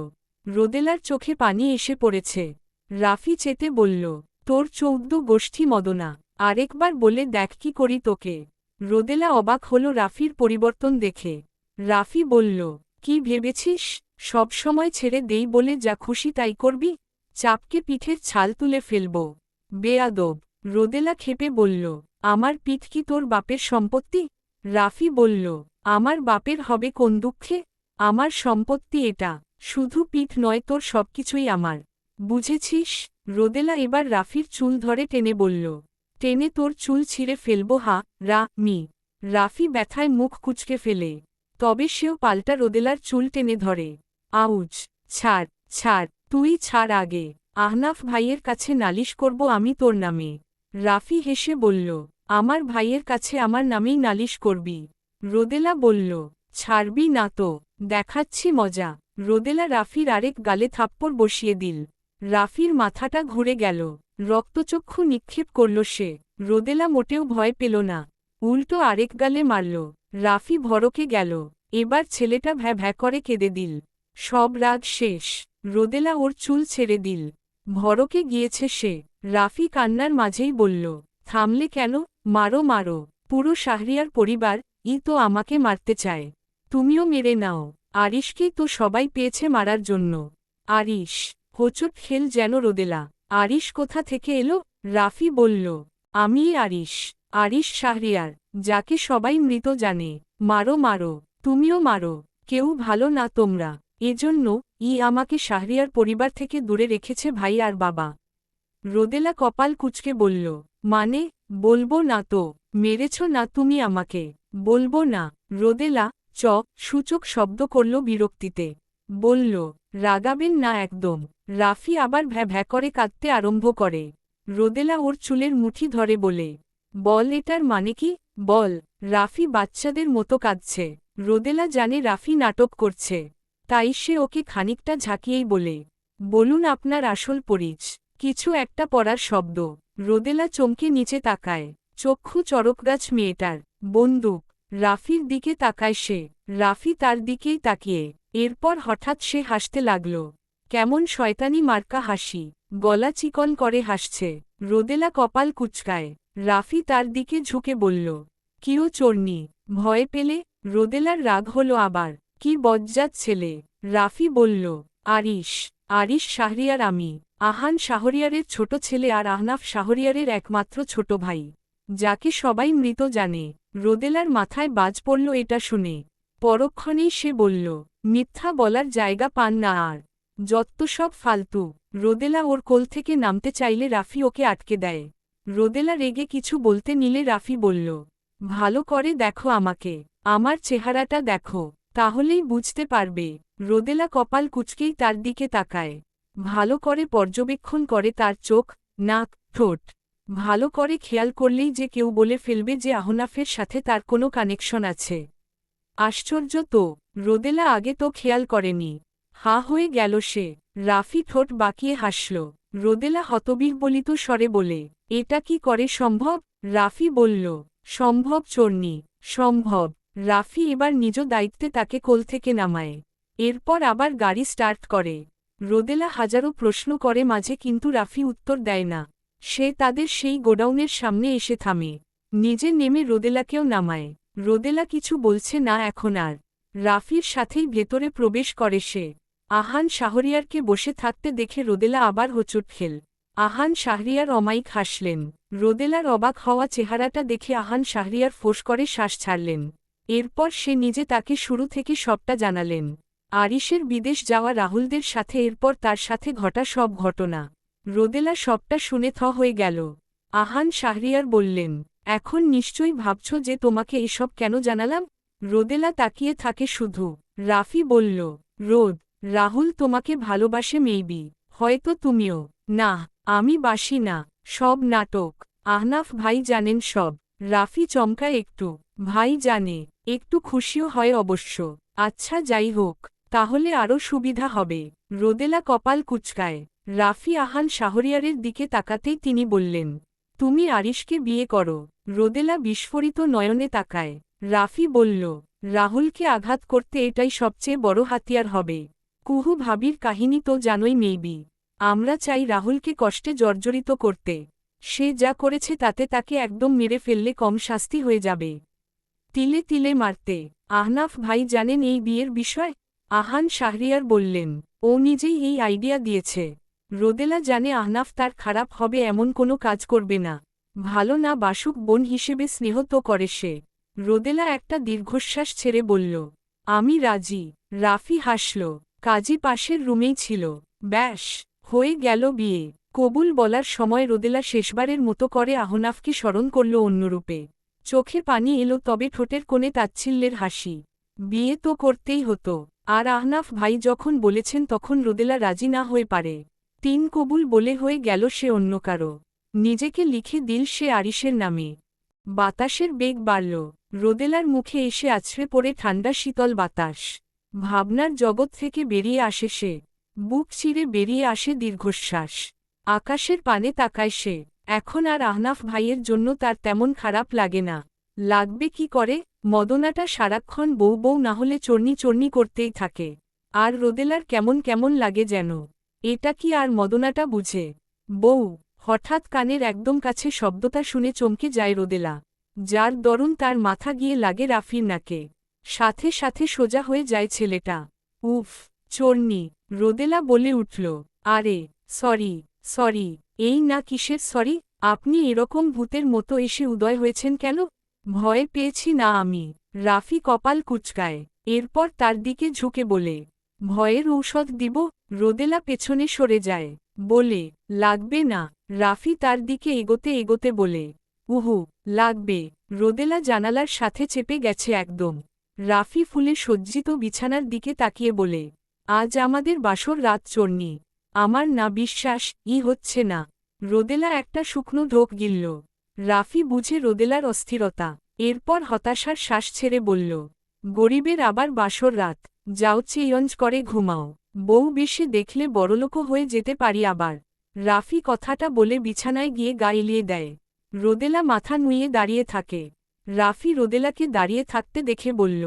রোদেলার চোখে পানি এসে পড়েছে রাফি চেতে বলল তোর ১৪ গোষ্ঠী মদনা আরেকবার বলে দেখ কি করি তোকে রোদেলা অবাক হল রাফির পরিবর্তন দেখে রাফি বলল কি ভেবেছিস সবসময় ছেড়ে দেই বলে যা খুশি তাই করবি চাপকে পিঠের ছাল তুলে ফেলব বেয়াদব রোদেলা ক্ষেপে বলল আমার পিঠ কি তোর বাপের সম্পত্তি রাফি বলল আমার বাপের হবে কোন দুঃখে আমার সম্পত্তি এটা শুধু পিঠ নয় তোর সবকিছুই আমার বুঝেছিস রোদেলা এবার রাফির চুল ধরে টেনে বলল টেনে তোর চুল ছিঁড়ে ফেলব মি রাফি ব্যথায় মুখ কুচকে ফেলে তবে সেও পাল্টা রোদেলার চুল টেনে ধরে আউচ ছাড় ছাড় তুই ছাড় আগে আহনাফ ভাইয়ের কাছে নালিশ করব আমি তোর নামে রাফি হেসে বলল আমার ভাইয়ের কাছে আমার নামেই নালিশ করবি রোদেলা বলল ছাড়বি না তো দেখাচ্ছি মজা রোদেলা রাফির আরেক গালে থাপ্পড় বসিয়ে দিল রাফির মাথাটা ঘুরে গেল রক্তচক্ষু নিক্ষেপ করল সে রোদেলা মোটেও ভয় পেল না উল্টো আরেক গালে মারল রাফি ভরকে গেল এবার ছেলেটা ভ্যা ভ্যা করে কেঁদে দিল সব রাগ শেষ রোদেলা ওর চুল ছেড়ে দিল ভরকে গিয়েছে সে রাফি কান্নার মাঝেই বলল থামলে কেন মারো মারো পুরো শাহরিয়ার পরিবার তো আমাকে মারতে চায় তুমিও মেরে নাও আরিশকেই তো সবাই পেয়েছে মারার জন্য আরিশ হোঁচট খেল যেন রোদেলা আরিশ কোথা থেকে এলো রাফি বলল আমিই আরিশ আরিশ শাহরিয়ার যাকে সবাই মৃত জানে মারো মারো তুমিও মারো কেউ ভালো না তোমরা এজন্য আমাকে শাহরিয়ার পরিবার থেকে দূরে রেখেছে ভাই আর বাবা রোদেলা কপাল কুঁচকে বলল মানে, বলবো না তো, মেরেছ না তুমি আমাকে, বলবো না। রোদেলা সূচক শব্দ করল বিরক্তিতে। বলল, রাগাবেন না একদম। রাফি আবার ভ্যা ভ্যা করে কাঁদতে আরম্ভ করে। রোদেলা ওর চুলের মুঠি ধরে বলে, বল এটার মানে কি, বল। রাফি বাচ্চাদের মতো কাঁদছে। রোদেলা জানে রাফি নাটক করছে, তাই সে ওকে খানিকটা ঝাঁকিয়েই বলে, বলুন আপনার আসল পরিচ। কিছু একটা পড়ার শব্দ। রোদেলা চমকে নিচে তাকায়। চক্ষু চড়কগাছ মেয়েটার। বন্দুক। রাফির দিকে তাকায় সে। রাফি তার দিকেই তাকিয়ে। এরপর হঠাৎ সে হাসতে লাগল। কেমন শয়তানি মার্কা হাসি, গলা চিকন করে হাসছে। রোদেলা কপাল কুঁচকায়। রাফি তার দিকে ঝুঁকে বলল, কিও চোরনি, ভয় পেলে? রোদেলার রাগ হলো আবার। কি বজ্জাত ছেলে। রাফি বলল, আরিশ শাহরিয়ার আমি, আহান শাহরিয়ারের ছোট ছেলে আর আহনাফ শাহরিয়ারের একমাত্র ছোট ভাই, যাকে সবাই মৃত জানে। রোদেলার মাথায় বাজ পড়ল এটা শুনে। পরক্ষণেই সে বলল, মিথ্যা বলার জায়গা পান না আর, যত্ত সব ফালতু। রোদেলা ওর কোল থেকে নামতে চাইলে রাফি ওকে আটকে দেয়। রোদেলা রেগে কিছু বলতে নিলে রাফি বলল, ভালো করে দেখো আমাকে, আমার চেহারাটা দেখো, তাহলেই বুঝতে পারবে। রোদেলা কপাল কুঁচকেই তার দিকে তাকায়। ভালো করে পর্যবেক্ষণ করে তার চোখ, নাক, ঠোঁট। ভালো করে খেয়াল করলেই যে কেউ বলে ফেলবে যে আহনাফের সাথে তার কোনো কানেকশন আছে। আশ্চর্য তো, রোদেলা আগে তো খেয়াল করেনি। হাঁ হয়ে গেল সে। রাফি ঠোঁট বাঁকিয়ে হাসল। রোদেলা হতবিহ্বলিত স্বরে বলে, এটা কি করে সম্ভব? রাফি বলল, সম্ভব চোরনি, সম্ভব। রাফি এবার নিজ দায়িত্বে তাকে কোল থেকে নামায়। এরপর আবার গাড়ি স্টার্ট করে। রোদেলা হাজারো প্রশ্ন করে মাঝে, কিন্তু রাফি উত্তর দেয় না। সে তাদের সেই গোডাউনের সামনে এসে থামে। নিজে নেমে রোদেলাকেও নামায়। রোদেলা কিছু বলছে না এখন আর। রাফির সাথেই ভেতরে প্রবেশ করে সে। আহান শাহরিয়ারকে বসে থাকতে দেখে রোদেলা আবার হোঁচট খেল। আহান শাহরিয়ার অমায়িক হাসলেন। রোদেলার অবাক হওয়া চেহারাটা দেখে আহান শাহরিয়ার ফোঁস করে শ্বাস ছাড়লেন। এরপর সে নিজে তাকে শুরু থেকে সবটা জানালেন। আরিশের বিদেশ যাওয়া রাহুলদের সাথে, এরপর তার সাথে ঘটা সব ঘটনা। রোদেলা সবটা শুনে থ হয়ে গেল। আহান শাহরিয়ার বললেন, এখন নিশ্চয়ই ভাবছ যে তোমাকে এসব কেন জানালাম? রোদেলা তাকিয়ে থাকে শুধু। রাফি বলল, রাহুল তোমাকে ভালোবাসে মেইবি, হয়তো তুমিও। না, আমি বাসি না, সব নাটক। আহনাফ ভাই জানেন সব। রাফি চমকায় একটু। ভাই জানে, একটু খুশিও হয় অবশ্য। আচ্ছা যাই হোক, তাহলে আরও সুবিধা হবে। রোদেলা কপাল কুঁচকায়। রাফি আহান শাহরিয়ারের দিকে তাকাতেই তিনি বললেন, তুমি আরিশকে বিয়ে করো। রোদেলা বিস্ফোরিত নয়নে তাকায়। রাফি বলল, রাহুলকে আঘাত করতে এটাই সবচেয়ে বড় হাতিয়ার হবে। কুহু ভাবির কাহিনী তো জানোই মেইবি। আমরা চাই রাহুলকে কষ্টে জর্জরিত করতে। সে যা করেছে তাতে তাকে একদম মেরে ফেললে কম শাস্তি হয়ে যাবে। তিলে তিলে মারতে। আহনাফ ভাই জানেন এই বিয়ের বিষয়? আহান শাহরিয়ার বললেন, ও নিজেই এই আইডিয়া দিয়েছে। রোদেলা জানে আহনাফ তার খারাপ হবে এমন কোনো কাজ করবে না। ভালো না বাসুক বোন হিসেবে স্নেহ তো করে সে। রোদেলা একটা দীর্ঘশ্বাস ছেড়ে বলল, আমি রাজি। রাফি হাসল। কাজী পাশের রুমেই ছিল। ব্যাস, হয়ে গেল বিয়ে। কবুল বলার সময় রোদেলা শেষবারের মতো করে আহনাফকে স্মরণ করল অন্যরূপে। চোখে পানি এলো, তবে ঠোঁটের কোণে তাচ্ছিল্যের হাসি। বিয়ে তো করতেই হতো। আর আহনাফ ভাই যখন বলেছেন তখন রোদেলা রাজি না হয়ে পারে। তিন কবুল বলে হয়ে গেল সে অন্য কারো। নিজেকে লিখে দিল সে আরিশের নামে। বাতাসের বেগ বাড়ল। রোদেলার মুখে এসে আছড়ে পড়ে ঠান্ডা শীতল বাতাস। ভাবনার জগৎ থেকে বেরিয়ে আসে সে। বুক চিরে বেরিয়ে আসে দীর্ঘশ্বাস। আকাশের পানে তাকায় সে। এখন আর আহনাফ ভাইয়ের জন্য তার তেমন খারাপ লাগে না। লাগবে কি করে? মদনাটা সারাক্ষণ বউ বউ না হলে চর্নি চর্নি করতেই থাকে। আর রোদেলার কেমন কেমন লাগে যেন। এটা কি আর মদনাটা বুঝে? বউ। হঠাৎ কানের একদম কাছে শব্দটা শুনে চমকে যায় রোদেলা। যার দরুন তার মাথা গিয়ে লাগে রাফির নাকে। সাথে সাথে সোজা হয়ে যায় ছেলেটা। উফ, চোরনি। রোদেলা বলে উঠল, আরে সরি। এই না কিসের সরি? আপনি এরকম ভূতের মতো এসে উদয় হয়েছেন কেন? ভয় পেয়েছি না আমি। রাফি কপাল কুঁচকায়। এরপর তার দিকে ঝুঁকে বলে, ভয়ের ঔষধ দিব? রোদেলা পেছনে সরে যায়। বলে, লাগবে না। রাফি তার দিকে এগোতে এগোতে বলে, উহু, লাগবে। রোদেলা জানালার সাথে চেপে গেছে একদম। রাফি ফুলে সজ্জিত বিছানার দিকে তাকিয়ে বলে, আজ আমাদের বাসর রাত চড়নি। আমার না বিশ্বাস হচ্ছে না। রোদেলা একটা শুকনো ঢোক গিলল। রাফি বুঝে রোদেলার অস্থিরতা। এরপর হতাশার শ্বাস ছেড়ে বলল, গরিবের আবার বাসর রাত, যাও চেয়ঞ্জ করে ঘুমাও। বউ বেশি দেখলে বড়লোকও হয়ে যেতে পারি আবার। রাফি কথাটা বলে বিছানায় গিয়ে গা এলিয়ে দেয়। রোদেলা মাথা নুয়ে দাঁড়িয়ে থাকে। রাফি রোদেলাকে দাঁড়িয়ে থাকতে দেখে বলল,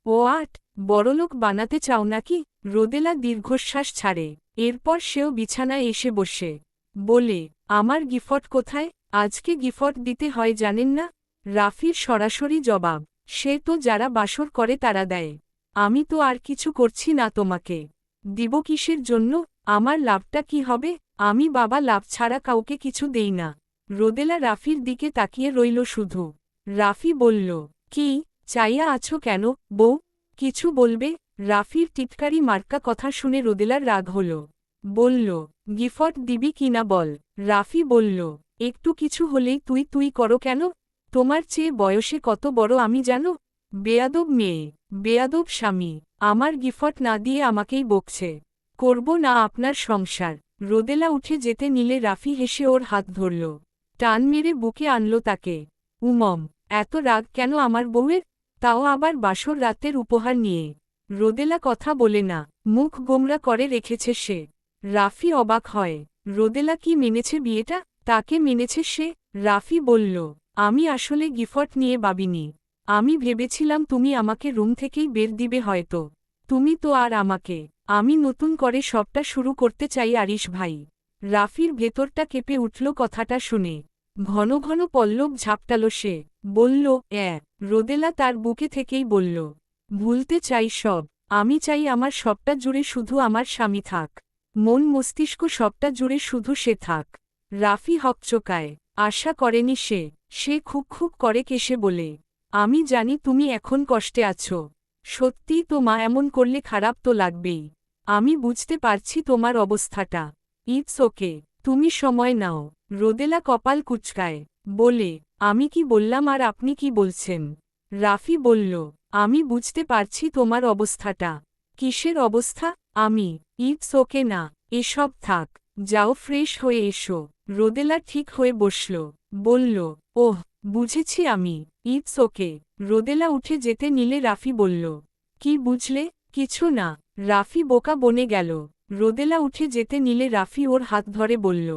ও আট, বড়লোক বানাতে চাও নাকি? রোদেলা দীর্ঘশ্বাস ছাড়ে। এরপর সেও বিছানায় এসে বসে বলে, আমার গিফট কোথায়? আজকে গিফট দিতে হয় জানেন না? রাফির সরাসরি জবাব, সে তো যারা বাসর করে তারা দেয়। আমি তো আর কিছু করছি না তোমাকে। দিব কিসের জন্য? আমার লাভটা কি হবে? আমি বাবা লাভ ছাড়া কাউকে কিছু দেই না। রোদেলা রাফির দিকে তাকিয়ে রইল শুধু। রাফি বলল, কি চাইয়া আছো কেন বউ? কিছু বলবে? রাফির টিটকারি মার্কা কথা শুনে রোদেলার রাগ হল। বলল, গিফট দিবি কিনা বল। রাফি বলল, একটু কিছু হলেই তুই তুই করো কেন? তোমার চেয়ে বয়সে কত বড় আমি জানো? বেয়াদব মেয়ে, বেয়াদব স্বামী, আমার গিফট না দিয়ে আমাকেই বকছে। করব না আপনার সংসার। রোদেলা উঠে যেতে নিলে রাফি হেসে ওর হাত ধরল। টান মেরে বুকে আনল তাকে। উমম, এত রাগ কেন আমার বউয়ের? তাও আবার বাসর রাতের উপহার নিয়ে। রোদেলা কথা বলে না, মুখ গোমরা করে রেখেছে সে। রাফি অবাক হয়। রোদেলা কি মেনেছে বিয়েটা? তাকে মেনেছে সে? রাফি বলল, আমি আসলে গিফট নিয়ে ভাবিনি। আমি ভেবেছিলাম তুমি আমাকে রুম থেকেই বের দিবে হয়তো। তুমি তো আর আমাকে। আমি নতুন করে সবটা শুরু করতে চাই আরিশ ভাই। রাফির ভেতরটা কেঁপে উঠল কথাটা শুনে। ঘন ঘন পল্লব ঝাপটাল সে। বলল, রোদেলা তার বুকে থেকেই বলল, ভুলতে চাই সব। আমি চাই আমার সবটা জুড়ে শুধু আমার স্বামী থাক। মন মস্তিষ্ক সবটা জুড়ে শুধু সে থাক। রাফি হকচকায়। আশা করেনি সে। সে খুব খুব করে কেসে বলে, আমি জানি তুমি এখন কষ্টে আছো। সত্যিই তো মা, এমন করলে খারাপ তো লাগবেই। আমি বুঝতে পারছি তোমার অবস্থাটা। ইটস ওকে, তুমি সময় নাও। রোদেলা কপাল কুঁচকায়। বলে, আমি কি বললাম আর আপনি কি বলছেন? রাফি বলল, আমি বুঝতে পারছি তোমার অবস্থাটা। কিসের অবস্থা? আমি। ইটস ওকে না, এসব থাক। যাও ফ্রেশ হয়ে এসো। রোদেলা ঠিক হয়ে বসল। বলল, ওহ, বুঝেছি আমি। It's okay. রোদেলা উঠে যেতে নিলে রাফি বলল, কি বুঝলে? কিছু না। রাফি বোকা বনে গেল। রোদেলা উঠে যেতে নিলে রাফি ওর হাত ধরে বলল,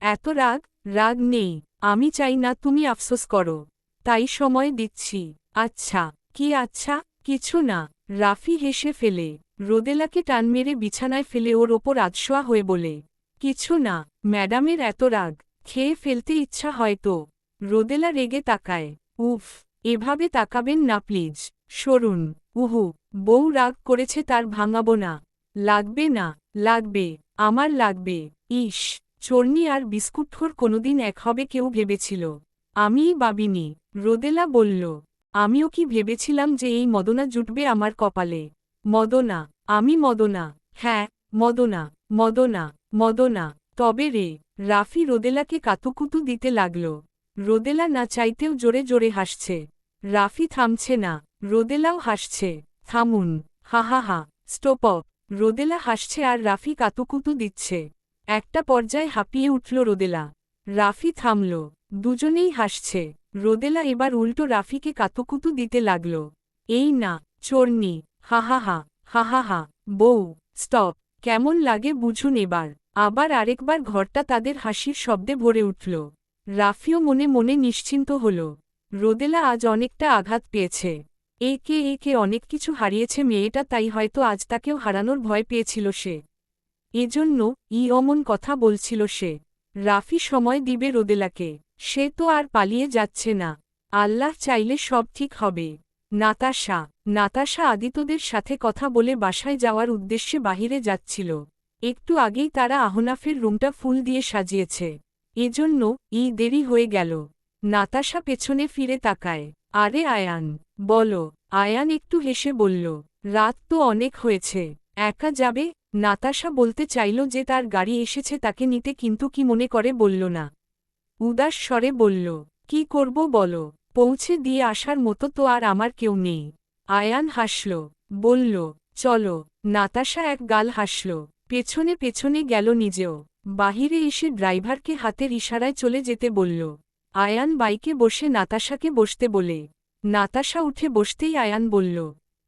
এত রাগ? রাগ নেই। আমি চাই না তুমি আফসোস করো। তাই সময় দিচ্ছি। আচ্ছা। কি আচ্ছা? কিছু না। রাফি হেসে ফেলে। রোদেলাকে টান মেরে বিছানায় ফেলে ওর ওপর আধশোয়া হয়ে বলে, কিছু না। ম্যাডামের এত রাগ, খেয়ে ফেলতে ইচ্ছা হয়তো। রোদেলা রেগে তাকায়। উফ, এভাবে তাকাবেন না প্লিজ। সরুন। উহু, বউ রাগ করেছে তার ভাঙাবো না। লাগবে না। লাগবে। আমার লাগবে। ইস, চর্নি আর বিস্কুটখোর কোনোদিন এক হবে কেউ ভেবেছিল? আমিই ভাবিনি। রোদেলা বলল, আমিও কি ভেবেছিলাম যে এই মদনা জুটবে আমার কপালে? মদনা? আমি মদনা? হ্যাঁ, মদনা। মদনা। মদনা। তবে রে। রাফি রোদেলাকে কাতুকুতু দিতে লাগল। রোদেলা না চাইতেও জোরে জোরে হাসছে। রাফি থামছে না। রোদেলাও হাসছে। থামুন। হা হা হা, স্টপ অপ। রোদেলা হাসছে আর রাফি কাতুকুতু দিচ্ছে। একটা পর্যায়ে হাঁপিয়ে উঠল রোদেলা। রাফি থামল। দুজনেই হাসছে। রোদেলা এবার উল্টো রাফিকে কাতুকুতু দিতে লাগল। এই না, চোরনি। হা হা হা, হা হা হা। বউ, স্টপ। কেমন লাগে বুঝুন এবার। আবার আরেকবার ঘরটা তাদের হাসির শব্দে ভরে উঠল। রাফিও মনে মনে নিশ্চিন্ত হল। রোদেলা আজ অনেকটা আঘাত পেয়েছে। একে একে অনেক কিছু হারিয়েছে মেয়েটা, তাই হয়তো আজ তাকেও হারানোর ভয় পেয়েছিল সে। এজন্য অমন কথা বলছিল সে। রাফি সময় দিবে রোদেলাকে। সে তো আর পালিয়ে যাচ্ছে না। আল্লাহ চাইলে সব ঠিক হবে। নাতাশা। নাতাশা আদিতদের সাথে কথা বলে বাসায় যাওয়ার উদ্দেশ্যে বাহিরে যাচ্ছিল। একটু আগেই তারা আহনাফের রুমটা ফুল দিয়ে সাজিয়েছে। এজন্য দেরি হয়ে গেল। নাতাশা পেছনে ফিরে তাকায়। আরে আয়ান, বলো। আয়ান একটু হেসে বলল, রাত তো অনেক হয়েছে। একা যাবে? নাতাশা বলতে চাইল যে তার গাড়ি এসেছে তাকে নিতে, কিন্তু কি মনে করে বলল না। উদাস স্বরে বলল, কি করব বলো, পৌঁছে দিয়ে আসার মতো তো আর আমার কেউ নেই। আয়ান হাসল, বলল, চলো। নাতাশা এক গাল হাসল, পেছনে পেছনে গেল নিজেও। বাহিরে এসে ড্রাইভারকে হাতের ইশারায় চলে যেতে বলল। আয়ান বাইকে বসে নাতাশাকে বসতে বলে। নাতাশা উঠে বসতেই আয়ান বলল,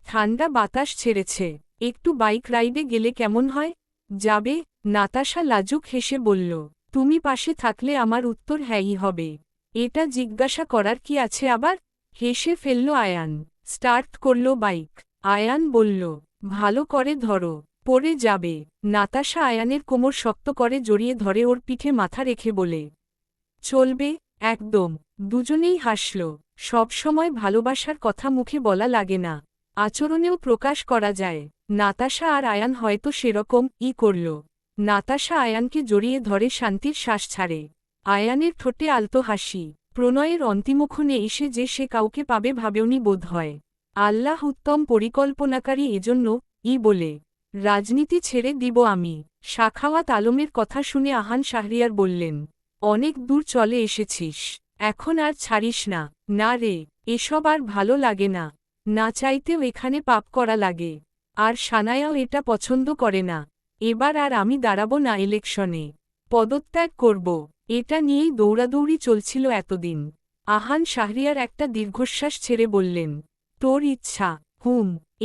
ঠান্ডা বাতাস ছেড়েছে, একটু বাইক রাইডে গেলে কেমন হয়? যাবে? নাতাশা লাজুক হেসে বলল, তুমি পাশে থাকলে আমার উত্তর হ্যাঁই হবে। এটা জিজ্ঞাসা করার কি আছে আবার? হেসে ফেলল আয়ান। স্টার্ট করল বাইক। আয়ান বলল, ভালো করে ধরো, পড়ে যাবে। নাতাশা আয়ানের কোমর শক্ত করে জড়িয়ে ধরে ওর পিঠে মাথা রেখে বলে, চলবে, একদম। দুজনেই হাসল। সবসময় ভালোবাসার কথা মুখে বলা লাগে না, আচরণেও প্রকাশ করা যায়। নাতাশা আর আয়ান হয়তো সেরকম করল। নাতাশা আয়ানকে জড়িয়ে ধরে শান্তির শ্বাস ছাড়ে। আয়ানের ঠোঁটে আলতো হাসি। প্রণয়ের অন্তিমক্ষণে এসে যে সে কাউকে পাবে ভাবেওনি বোধ হয়। আল্লাহ উত্তম পরিকল্পনাকারী, এজন্য বলে, রাজনীতি ছেড়ে দিব আমি। সাখাওয়াত আলমের কথা শুনে আহান শাহরিয়ার বললেন, অনেক দূর চলে এসেছিস, এখন আর ছাড়িস না। না রে, এসব আর ভালো লাগে না। না চাইতেও এখানে পাপ করা লাগে। আর সানায়াও এটা পছন্দ করে না। এবার আর আমি দাঁড়াবো না ইলেকশনে, পদত্যাগ করব। এটা নিয়েই দৌড়াদৌড়ি চলছিল এতদিন। আহান শাহরিয়ার একটা দীর্ঘশ্বাস ছেড়ে বললেন, তোর ইচ্ছা।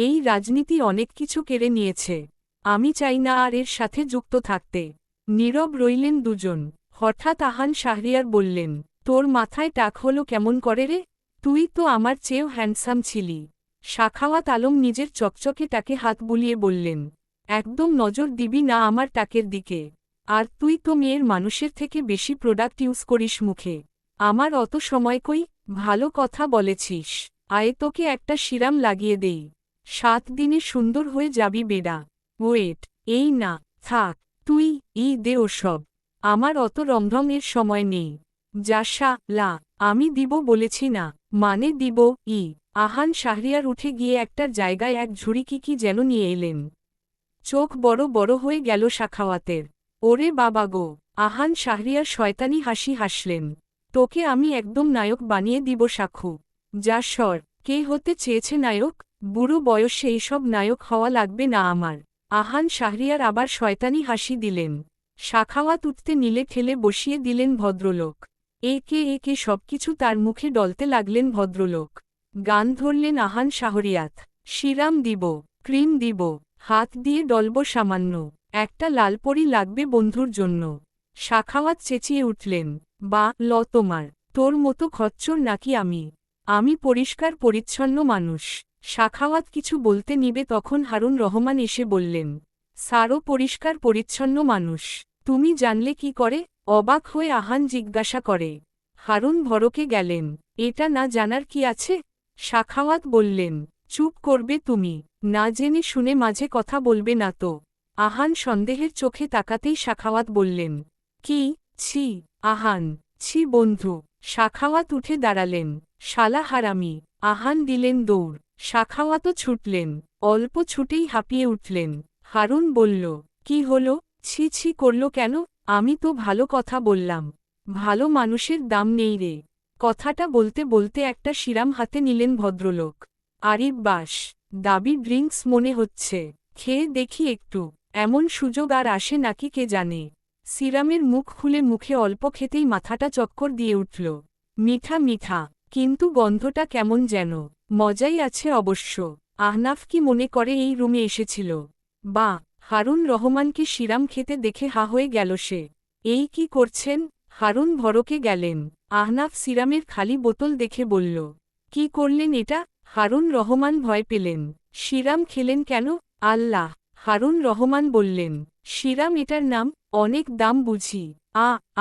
এই রাজনীতি অনেক কিছু কেড়ে নিয়েছে। আমি চাই না আর এর সাথে যুক্ত থাকতে। নীরব রইলেন দুজন। হঠাৎ আহান শাহরিয়ার বললেন, তোর মাথায় টাক হলো কেমন করে রে? তুই তো আমার চেয়েও হ্যান্ডসাম ছিলি। সাখাওয়াত আলম নিজের চকচকে টাকে হাত বুলিয়ে বললেন, একদম নজর দিবি না আমার টাকের দিকে। আর তুই তো মেয়ের মানুষের থেকে বেশি প্রোডাক্ট ইউজ করিস মুখে। আমার অত সময় কই? ভালো কথা বলেছিস, আয়ে তোকে একটা সিরাম লাগিয়ে দেই। 7 দিনে সুন্দর হয়ে যাবি বেডা। ওয়েট, এই না, থাক, তুই দে ওসব। আমার অত রমরম এর সময় নেই। যাশা লা, আমি দিব বলেছি না, মানে দিব। আহান শাহরিয়ার উঠে গিয়ে একটার জায়গায় এক ঝুড়ি কি যেন নিয়ে এলেন। চোখ বড় বড় হয়ে গেল সাখাওয়াতের। ওরে বাবা গো! আহান শাহরিয়ার শয়তানি হাসি হাসলেন। তোকে আমি একদম নায়ক বানিয়ে দিব সাখু। যা সর। কে হতে চেয়েছে নায়ক? বুড়ো বয়সে এইসব নায়ক হওয়া লাগবে না আমার। আহান শাহরিয়ার আবার শয়তানি হাসি দিলেন। সাখাওয়াত উঠতে নিলে ঠেলে বসিয়ে দিলেন ভদ্রলোক। একে একে সবকিছু তার মুখে ডলতে লাগলেন ভদ্রলোক। গান ধরলেন আহান শাহরিয়াত। সিরাম দিব, ক্রিম দিব, হাত দিয়ে ডলব সামান্য, একটা লালপরি লাগবে বন্ধুর জন্য। সাখাওয়াত চেঁচিয়ে উঠলেন, বা ল তোমার, তোর মতো খচ্চর নাকি আমি? আমি পরিষ্কার পরিচ্ছন্ন মানুষ। সাখাওয়াত কিছু বলতে নিবে তখন হারুন রহমান এসে বললেন, সারও পরিষ্কার পরিচ্ছন্ন মানুষ, তুমি জানলে কি করে? অবাক হয়ে আহান জিজ্ঞাসা করে। হারুন ভরকে গেলেন, এটা না জানার কি আছে? সাখাওয়াত বললেন, চুপ করবে তুমি, না জেনে শুনে মাঝে কথা বলবে না তো। আহান সন্দেহের চোখে তাকাতেই সাখাওয়াত বললেন, কি? ছি। আহান, ছি বন্ধু। সাখাওয়াত উঠে দাঁড়ালেন। শালা হারামি। আহান দিলেন দৌড়। সাখাওয়াতও ছুটলেন। অল্প ছুটেই হাঁপিয়ে উঠলেন। হারুন বলল, কি হলো? ছি ছি করল কেন? আমি তো ভালো কথা বললাম। ভালো মানুষের দাম নেই রে। কথাটা বলতে বলতে একটা সিরাম হাতে নিলেন ভদ্রলোক। আরিফ বাস, দাবি ড্রিঙ্কস মনে হচ্ছে, খেয়ে দেখি একটু। এমন সুযোগ আর আসে নাকি কে জানে। সিরামের মুখ খুলে মুখে অল্প খেতেই মাথাটা চক্কর দিয়ে উঠল। মিঠা মিঠা, কিন্তু গন্ধটা কেমন যেন। মজাই আছে অবশ্য। আহনাফ কি মনে করে এই রুমে এসেছিল? বা, হারুন রহমানকে সিরাম খেতে দেখে হা হয়ে গেল সে। এই কি করছেন? হারুন ভরকে গেলেন। আহনাফ সিরামের খালি বোতল দেখে বলল, কি করলেন এটা? হারুন রহমান ভয় পেলেন। সিরাম খেলেন কেন? আল্লাহ! হারুন রহমান বললেন, সিরাম এটার নাম, অনেক দাম বুঝি।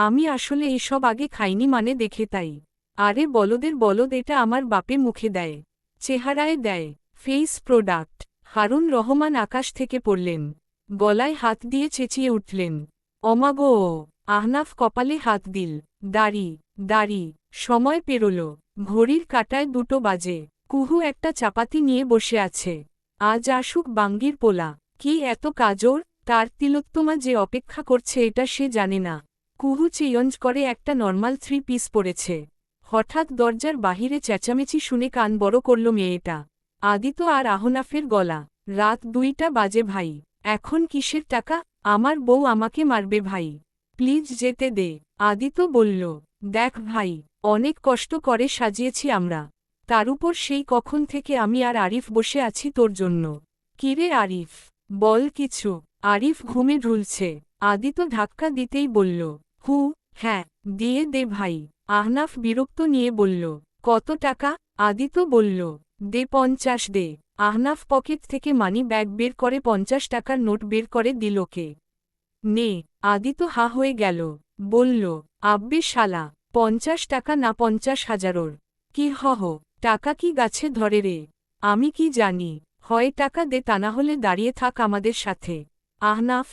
আমি আসলে এসব আগে খাইনি, মানে দেখে তাই। আরে বলদের বলদ, এটা আমার বাপে মুখে দেয়, চেহারায় দেয়, ফেস প্রোডাক্ট। হারুন রহমান আকাশ থেকে পড়লেন। গলায় হাত দিয়ে চেঁচিয়ে উঠলেন, অমাগো! আহনাফ কপালে হাত দিল। দাড়ি দাড়ি। সময় পেরোল। ঘড়ির কাঁটায় 2টো বাজে। কুহু একটা চাপাতি নিয়ে বসে আছে। আজ আসুক বাঙ্গির পোলা। কি এত কাজর? তার তিলোত্তমা যে অপেক্ষা করছে এটা সে জানে না। কুহু চেঞ্জ করে একটা নর্মাল 3 পিস পরেছে। হঠাৎ দরজার বাহিরে চেঁচামেচি শুনে কান বড় করল মেয়েটা। আদিত আর আহনাফের গলা। রাত 2টা বাজে ভাই। এখন কিসের টাকা? আমার বউ আমাকে মারবে ভাই। প্লিজ যেতে দে। আদিত বলল, দেখ ভাই, অনেক কষ্ট করে সাজিয়েছি আমরা। তার উপর সেই কখন থেকে আমি আর আরিফ বসে আছি তোর জন্য। কিরে আরিফ, বল কিছু। আরিফ ঘুমে ঢুলছে। আদিত ধাক্কা দিতেই বলল, হ্যাঁ, দিয়ে দে ভাই। আহনাফ বিরক্ত নিয়ে বলল, কত টাকা? আদিত বলল, দে 50 দে। আহনাফ পকেট থেকে মানি ব্যাগ বের করে 50 টাকার নোট বের করে দিলকে। নে। আদিত হা হয়ে গেল। বলল, আব্বে শালা, 50 টাকা না 50,000। কি টাকা কি গাছে ধরে রে? আমি কি জানি। হয় টাকা দে, তা না হলে দাঁড়িয়ে থাক আমাদের সাথে। আহনাফ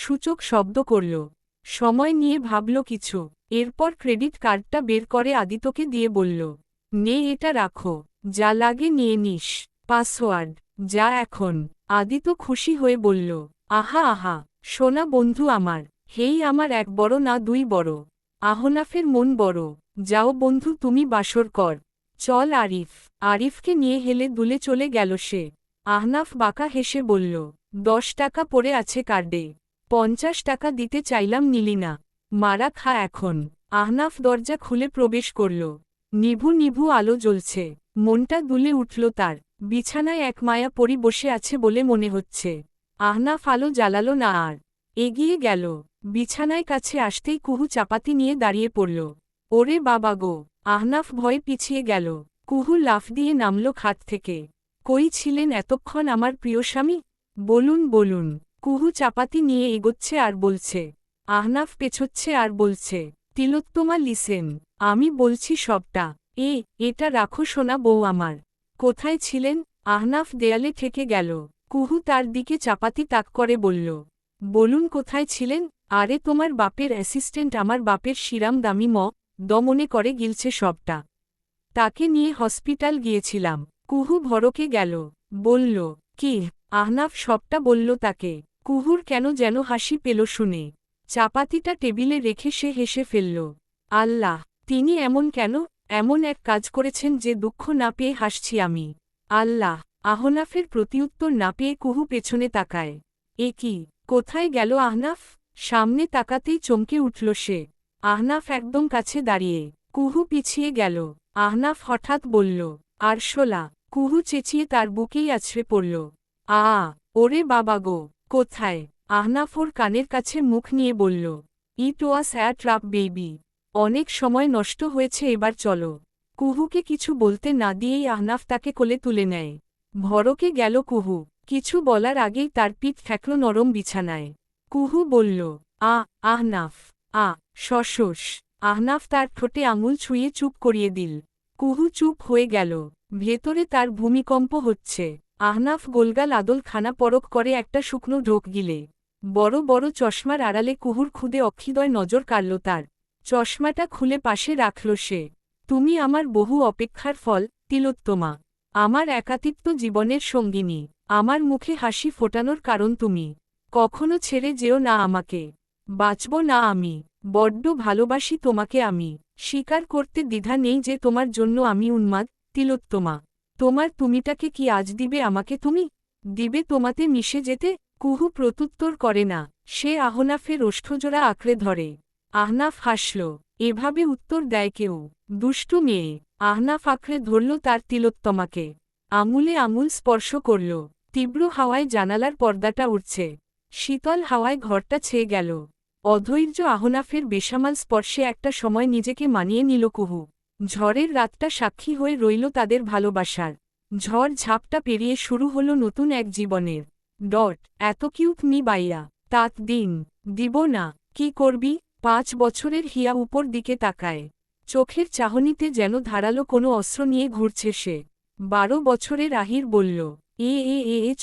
সূচক শব্দ করল। সময় নিয়ে ভাবল কিছু। এরপর ক্রেডিট কার্ডটা বের করে আদিতকে দিয়ে বলল, নে এটা রাখো, যা লাগে নিয়ে নিস। পাসওয়ার্ড, যা এখন। আদিত খুশি হয়ে বলল, আহা আহা, সোনা বন্ধু আমার। হেই আমার 1 বড় না 2 বড়। আহনাফের মন বড়। যাও বন্ধু, তুমি বাসর কর। চল আরিফ। আরিফকে নিয়ে হেলে দুলে চলে গেল সে। আহনাফ বাঁকা হেসে বলল, 10 টাকা পড়ে আছে কার্ডে। 50 টাকা দিতে চাইলাম নিলি না। মারা খা এখন। আহনাফ দরজা খুলে প্রবেশ করল। নিভু নিভু আলো জ্বলছে। মনটা দুলে উঠল তার। বিছানায় এক মায়া পরি বসে আছে বলে মনে হচ্ছে। আহনাফ আলো জ্বালালো না আর। এগিয়ে গেল। বিছানায় কাছে আসতেই কুহু চাপাতি নিয়ে দাঁড়িয়ে পড়ল। ওরে বাবা গো! আহনাফ ভয়ে পিছিয়ে গেল। কুহু লাফ দিয়ে নামল খাট থেকে। কই ছিলেন এতক্ষণ আমার প্রিয় স্বামী? বলুন বলুন। কুহু চাপাতি নিয়ে এগোচ্ছে আর বলছে। আহনাফ পেছোচ্ছে আর বলছে, তিলোত্তমা লিসেন, আমি বলছি সবটা। এটা রাখো সোনা বউ আমার। কোথায় ছিলেন? আহনাফ দেয়ালে ঠেকে গেল। কুহু তার দিকে চাপাতি তাক করে বলল, বলুন কোথায় ছিলেন? আরে তোমার বাপের অ্যাসিস্ট্যান্ট আমার বাপের শিরাম দামি দমনে করে গিলছে সবটা। তাকে নিয়ে হসপিটাল গিয়েছিলাম। কুহু ভরকে গেল। বলল, কি? আহনাফ সবটা বলল তাকে। কুহুর কেন যেন হাসি পেল শুনে। চাপাতিটা টেবিলে রেখে সে হেসে ফেলল। আল্লাহ, তিনি এমন কেন? এমন এক কাজ করেছেন যে দুঃখ না পেয়ে হাসছি আমি। আল্লাহ! আহনাফের প্রতিউত্তর না পেয়ে কুহু পেছনে তাকায়। এ কি? কোথায় গেল আহনাফ? সামনে তাকাতেই চমকে উঠল সে। আহনাফ একদম কাছে দাঁড়িয়ে। কুহু পিছিয়ে গেল। আহনাফ হঠাৎ বলল, আরশোলা। কুহু চেঁচিয়ে তার বুকেই আছড়ে পড়ল। ওরে বাবা গো! কোথায়? আহনাফ ওর কানের কাছে মুখ নিয়ে বলল, ইট ওয়াস অ্যা ট্রাপ বেবি। অনেক সময় নষ্ট হয়েছে, এবার চলো। কুহুকে কিছু বলতে না দিয়েই আহনাফ তাকে কোলে তুলে নেয়। ভরকে গেল কুহু। কিছু বলার আগেই তার পিঠ ঠেকল নরম বিছানায়। কুহু বলল, আহনাফ। শশোশ। আহনাফ তার ঠোঁটে আঙুল ছুঁয়ে চুপ করিয়ে দিল। কুহু চুপ হয়ে গেল। ভেতরে তার ভূমিকম্প হচ্ছে। আহনাফ গোলগাল আদল খানা পরক করে একটা শুকনো ঢোক গিলে। বড় বড় চশমার আড়ালে কুহুর খুদে অক্ষিদয় নজর কাড়ল তার। চশমাটা খুলে পাশে রাখল সে। তুমি আমার বহু অপেক্ষার ফল, তিলোত্তমা। আমার একাকিত্ব জীবনের সঙ্গিনী। আমার মুখে হাসি ফোটানোর কারণ তুমি। কখনো ছেড়ে যেও না আমাকে। বাঁচব না আমি। বড্ড ভালোবাসি তোমাকে আমি। স্বীকার করতে দ্বিধা নেই যে তোমার জন্য আমি উন্মাদ, তিলোত্তমা। তোমার তুমিটাকে কি আজ দিবে আমাকে তুমি? দিবে তোমাতে মিশে যেতে? কুহু প্রত্যুত্তর করে না। সে আহনাফের ওষ্ঠজোড়া আঁকড়ে ধরে। আহনাফ হাসল। এভাবে উত্তর দেয় কেউ? দুষ্টু মেয়ে। আহনাফ আঁকড়ে ধরল তার তিলোত্তমাকে। আঙুলে আঙুল স্পর্শ করল। তীব্র হাওয়ায় জানালার পর্দাটা উঠছে। শীতল হাওয়ায় ঘরটা ছেয়ে গেল। অধৈর্য আহনাফের বেসামাল স্পর্শে একটা সময় নিজেকে মানিয়ে নিল কুহু। ঝড়ের রাতটা সাক্ষী হয়ে রইল তাদের ভালোবাসার। ঝড় ঝাপটা পেরিয়ে শুরু হলো নতুন এক জীবনের। এত কিউট মি বাইয়া। তাত দিন। দিব না। কি করবি? 5 বছরের হিয়া উপর দিকে তাকায়। চোখের চাহনিতে যেন ধারালো কোনো অস্ত্র নিয়ে ঘুরছে সে। 12 বছরের আহির বলল,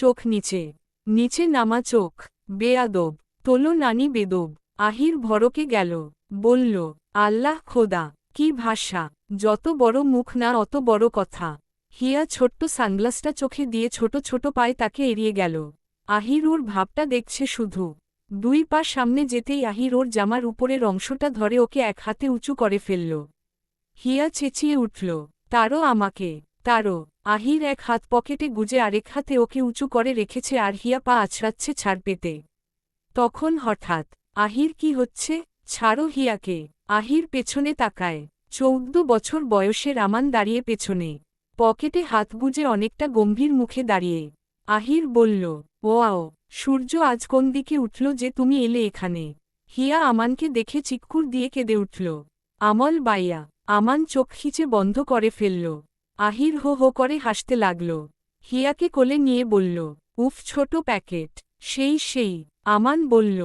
চোখ নিচে। নিচে নামা চোখ। বেয়াদব। তোলো নানি বেদব। আহির ভরকে গেল। বলল, আল্লাহ খোদা, কি ভাষা! যত বড় মুখ না অত বড় কথা। হিয়া ছোট্ট সানগ্লাসটা চোখে দিয়ে ছোট ছোট পায়ে তাকে এড়িয়ে গেল। আহির ওর ভাবটা দেখছে শুধু। 2 পা সামনে যেতেই আহির ওর জামার উপরের অংশটা ধরে ওকে এক হাতে উঁচু করে ফেলল। হিয়া চেঁচিয়ে উঠল, তারও আমাকে, তারও। আহির এক হাত পকেটে গুজে আরেক হাতে ওকে উঁচু করে রেখেছে আর হিয়া পা আছড়াচ্ছে ছাড় পেতে। তখন হঠাৎ, আহির কি হচ্ছে, ছাড়ো হিয়াকে। আহির পেছনে তাকায়। 14 বছর বয়সের আমান দাঁড়িয়ে পেছনে, পকেটে হাত গুজে অনেকটা গম্ভীর মুখে দাঁড়িয়ে। আহির বলল, ওয়াও, সূর্য আজ কোন দিকে উঠল যে তুমি এলে এখানে। হিয়া আমানকে দেখে চিৎকার দিয়ে কেঁদে উঠল। আমল বাইয়া। আমান চোখ খিচে বন্ধ করে ফেলল। আহির হো হো করে হাসতে লাগল। হিয়াকে কোলে নিয়ে বলল, উফ ছোট প্যাকেট। সেই। আমান বলল,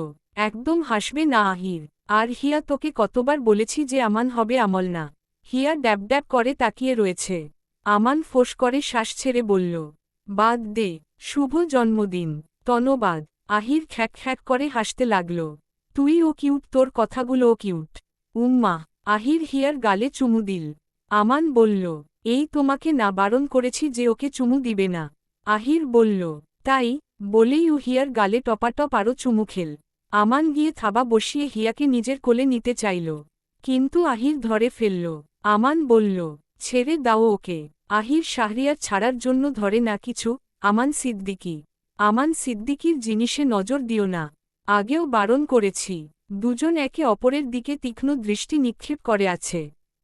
একদম হাসবে না আহির। আর হিয়া তোকে কতবার বলেছি যে আমান হবে আমল না। হিয়া ড্যাব ড্যাব করে তাকিয়ে রয়েছে। আমান ফোঁস করে শ্বাস ছেড়ে বলল, বাদ দে, শুভ জন্মদিন। ধন্যবাদ। আহির খ্যাক খ্যাক করে হাসতে লাগল। তুই ও কিউট, তোর কথাগুলোও কিউট। উম্মা। আহির হিয়ার গালে চুমু দিল। আমান বলল, এই তোমাকে না বারণ করেছি যে ওকে চুমু দিবে না। আহির বলল, তাই বলেই ও হিয়ার গালে টপাটপ আরও চুমু খেল। আমান গিয়ে থাবা বসিয়ে হিয়াকে নিজের কোলে নিতে চাইল, কিন্তু আহির ধরে ফেলল। আমান বলল, ছেড়ে দাও ওকে। আহির শাহরিয়ার ছাড়ার জন্য ধরে না কিছু। আমান সিদ্দিকীর জিনিসে নজর দিও না। আগেও বারণ করেছি। দুজন একে অপরের দিকে তীক্ষ্ণ দৃষ্টি নিক্ষেপ করে আছে।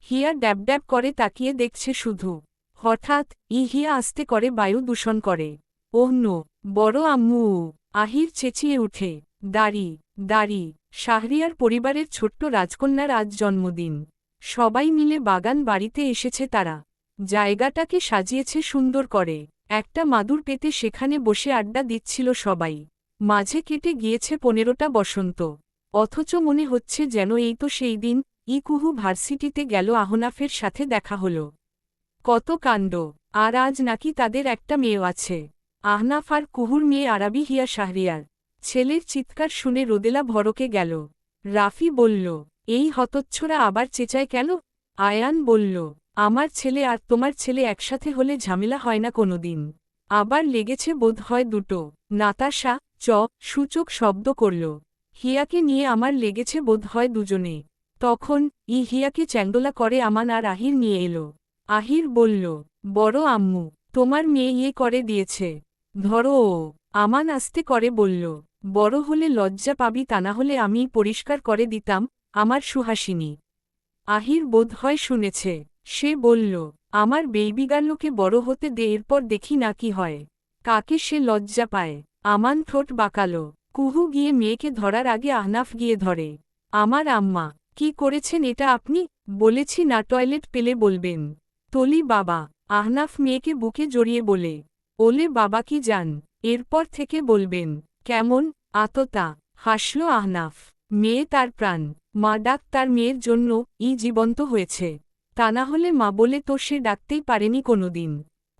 হিয়া ড্যাব ড্যাব করে তাকিয়ে দেখছে শুধু। হঠাৎ হিয়া আস্তে করে বায়ু দূষণ করে। ওহ নো, বড় আম্মু। আহির চেঁচিয়ে উঠে, দাড়ি। শাহরিয়ার পরিবারের ছোট্ট রাজকন্যার আজ জন্মদিন। সবাই মিলে বাগান বাড়িতে এসেছে তারা। জায়গাটাকে সাজিয়েছে সুন্দর করে। একটা মাদুর পেতে সেখানে বসে আড্ডা দিচ্ছিল সবাই। মাঝে কেটে গিয়েছে 15টা বসন্ত। অথচ মনে হচ্ছে যেন এই তো সেই দিন কুহু ভার্সিটিতে গেল, আহনাফের সাথে দেখা হল। কত কাণ্ড। আর আজ নাকি তাদের একটা মেয়েও আছে। আহনাফ আর কুহুর মেয়ে আরাবি হিয়া শাহরিয়ার। ছেলের চিৎকার শুনে রোদেলা ভড়কে গেল। রাফি বলল, এই হতচ্ছরা আবার চেঁচায় কেন? আয়ান বলল, আমার ছেলে আর তোমার ছেলে একসাথে হলে ঝামেলা হয় না কোনোদিন। আবার লেগেছে বোধ হয় দুটো। নাতাশা সূচক শব্দ করল। হিয়াকে নিয়ে আমার লেগেছে বোধ হয় দুজনে। তখন হিয়াকে চ্যাংদোলা করে আমান আর আহির নিয়ে এলো। আহির বলল, বড় আম্মু, তোমার মেয়ে করে দিয়েছে। ধরো ও। আমান আস্তে করে বলল, বড় হলে লজ্জা পাবি, তা না হলে আমিই পরিষ্কার করে দিতাম, আমার সুহাসিনী। আহির বোধ হয় শুনেছে। সে বলল, আমার বেইবিগার্লকে বড় হতে দে, এরপর দেখি না কি হয়। কাকে সে লজ্জা পায়। আমান ঠোঁট বাঁকালো। কুহু গিয়ে মেয়েকে ধরার আগে আহনাফ গিয়ে ধরে। আমার আম্মা, কি করেছেন এটা আপনি? বলেছি না, টয়লেট পেলে বলবেন। তলি বাবা। আহনাফ মেয়েকে বুকে জড়িয়ে বলে, ওলে বাবা কি জান, এরপর থেকে বলবেন। কেমন আততা। হাসল আহনাফ। মেয়ে তার প্রাণ। মা ডাক তার মেয়ের জন্য জীবন্ত হয়েছে। তা না হলে মা বলে তো সে ডাকতেই পারেনি কোনোদিন।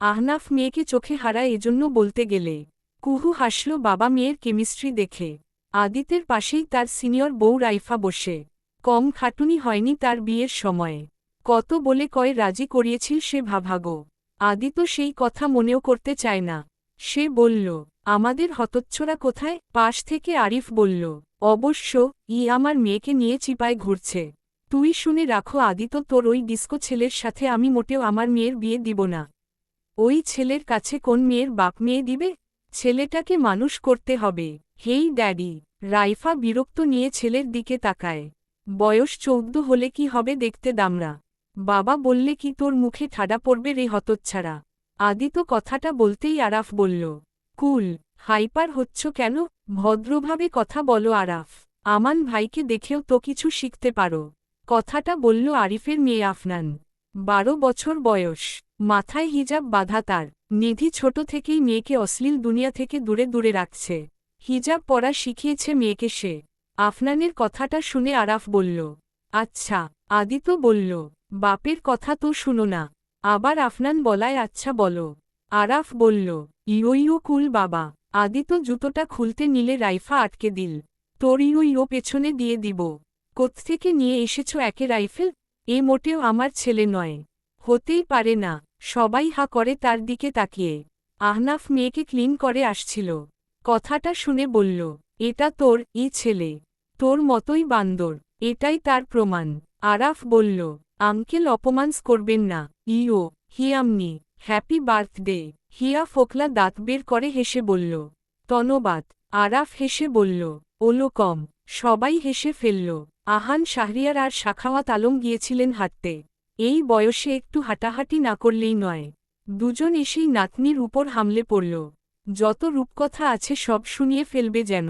আহনাফ মেয়েকে চোখে হারায় এজন্য বলতে গেলে। কুহু হাসল বাবা মেয়ের কেমিস্ট্রি দেখে। আদিতের পাশেই তার সিনিয়র বউ রাইফা বসে। কম খাটুনি হয়নি তার বিয়ের সময়ে। কত বলে কয় রাজি করিয়েছিল সে, ভাভাগো। আদিত সেই কথা মনেও করতে চায় না। সে বলল, আমাদের হতচ্ছরা কোথায়? পাশ থেকে আরিফ বলল, অবশ্য আমার মেয়েকে নিয়ে চিপায় ঘুরছে। তুই শুনে রাখো আদিত, তোর ওই ডিস্কো ছেলের সাথে আমি মোটেও আমার মেয়ের বিয়ে দিব না। ওই ছেলের কাছে কোন মেয়ের বাপ মেয়ে দিবে? ছেলেটাকে মানুষ করতে হবে। হেই ড্যাডি। রাইফা বিরক্ত নিয়ে ছেলের দিকে তাকায়। বয়স 14 হলে কি হবে দেখতে দামরা। বাবা বললে কি তোর মুখে ঠাডা পড়বে রে হতচ্ছাড়া? আদিত কথাটা বলতেই আরাফ বলল, কুল, হাইপার হচ্ছ কেন? ভদ্রভাবে কথা বলো আরাফ। আমান ভাইকে দেখেও তো কিছু শিখতে পারো। কথাটা বলল আরিফের মেয়ে আফনান। 12 বছর বয়স। মাথায় হিজাব বাঁধা তার। নিধি ছোট থেকেই মেয়েকে অশ্লীল দুনিয়া থেকে দূরে দূরে রাখছে। হিজাব পরা শিখিয়েছে মেয়েকে সে। আফনানের কথাটা শুনে আরাফ বলল, আচ্ছা। আদিত বলল, বাপের কথা তো শুনো না। আবার আফনান বলায় আচ্ছা বলো। আরাফ বলল, ইয়ো কুল বাবা। আদিত জুতোটা খুলতে নিলে রাইফা আটকে দিল। তোর ইয়ো পেছনে দিয়ে দিব। কোত্থেকে নিয়ে এসেছো একে রাইফেল? এ মোটেও আমার ছেলে নয়। হতেই পারে না। সবাই হা করে তার দিকে তাকিয়ে। আহনাফ মেয়েকে ক্লিন করে আসছিল। কথাটা শুনে বলল, এটা তোর ছেলে, তোর মতোই বান্দর, এটাই তার প্রমাণ। আরাফ বলল, আঙ্কেল অপমানস করবেন না। হিয়ামনি, হ্যাপি বার্থডে। হিয়া ফোকলা দাঁত বের করে হেসে বলল, ধন্যবাদ। আরাফ হেসে বলল, ওলকম। সবাই হেসে ফেলল। আহান শাহরিয়ার আর সাখাওয়াত আলম গিয়েছিলেন হাঁটতে। এই বয়সে একটু হাঁটাহাঁটি না করলেই নয়। দুজন এসেই নাতনির উপর হামলে পড়ল। যত রূপকথা আছে সব শুনিয়ে ফেলবে যেন।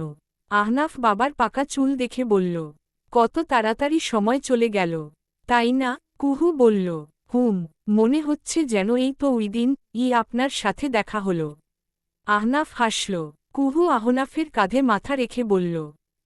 আহনাফ বাবার পাকা চুল দেখে বলল, কত তাড়াতাড়ি সময় চলে গেল, তাই না? কুহু বলল, মনে হচ্ছে যেন এই তো ওই দিন আপনার সাথে দেখা হলো। আহনাফ হাসল। কুহু আহনাফের কাঁধে মাথা রেখে বলল,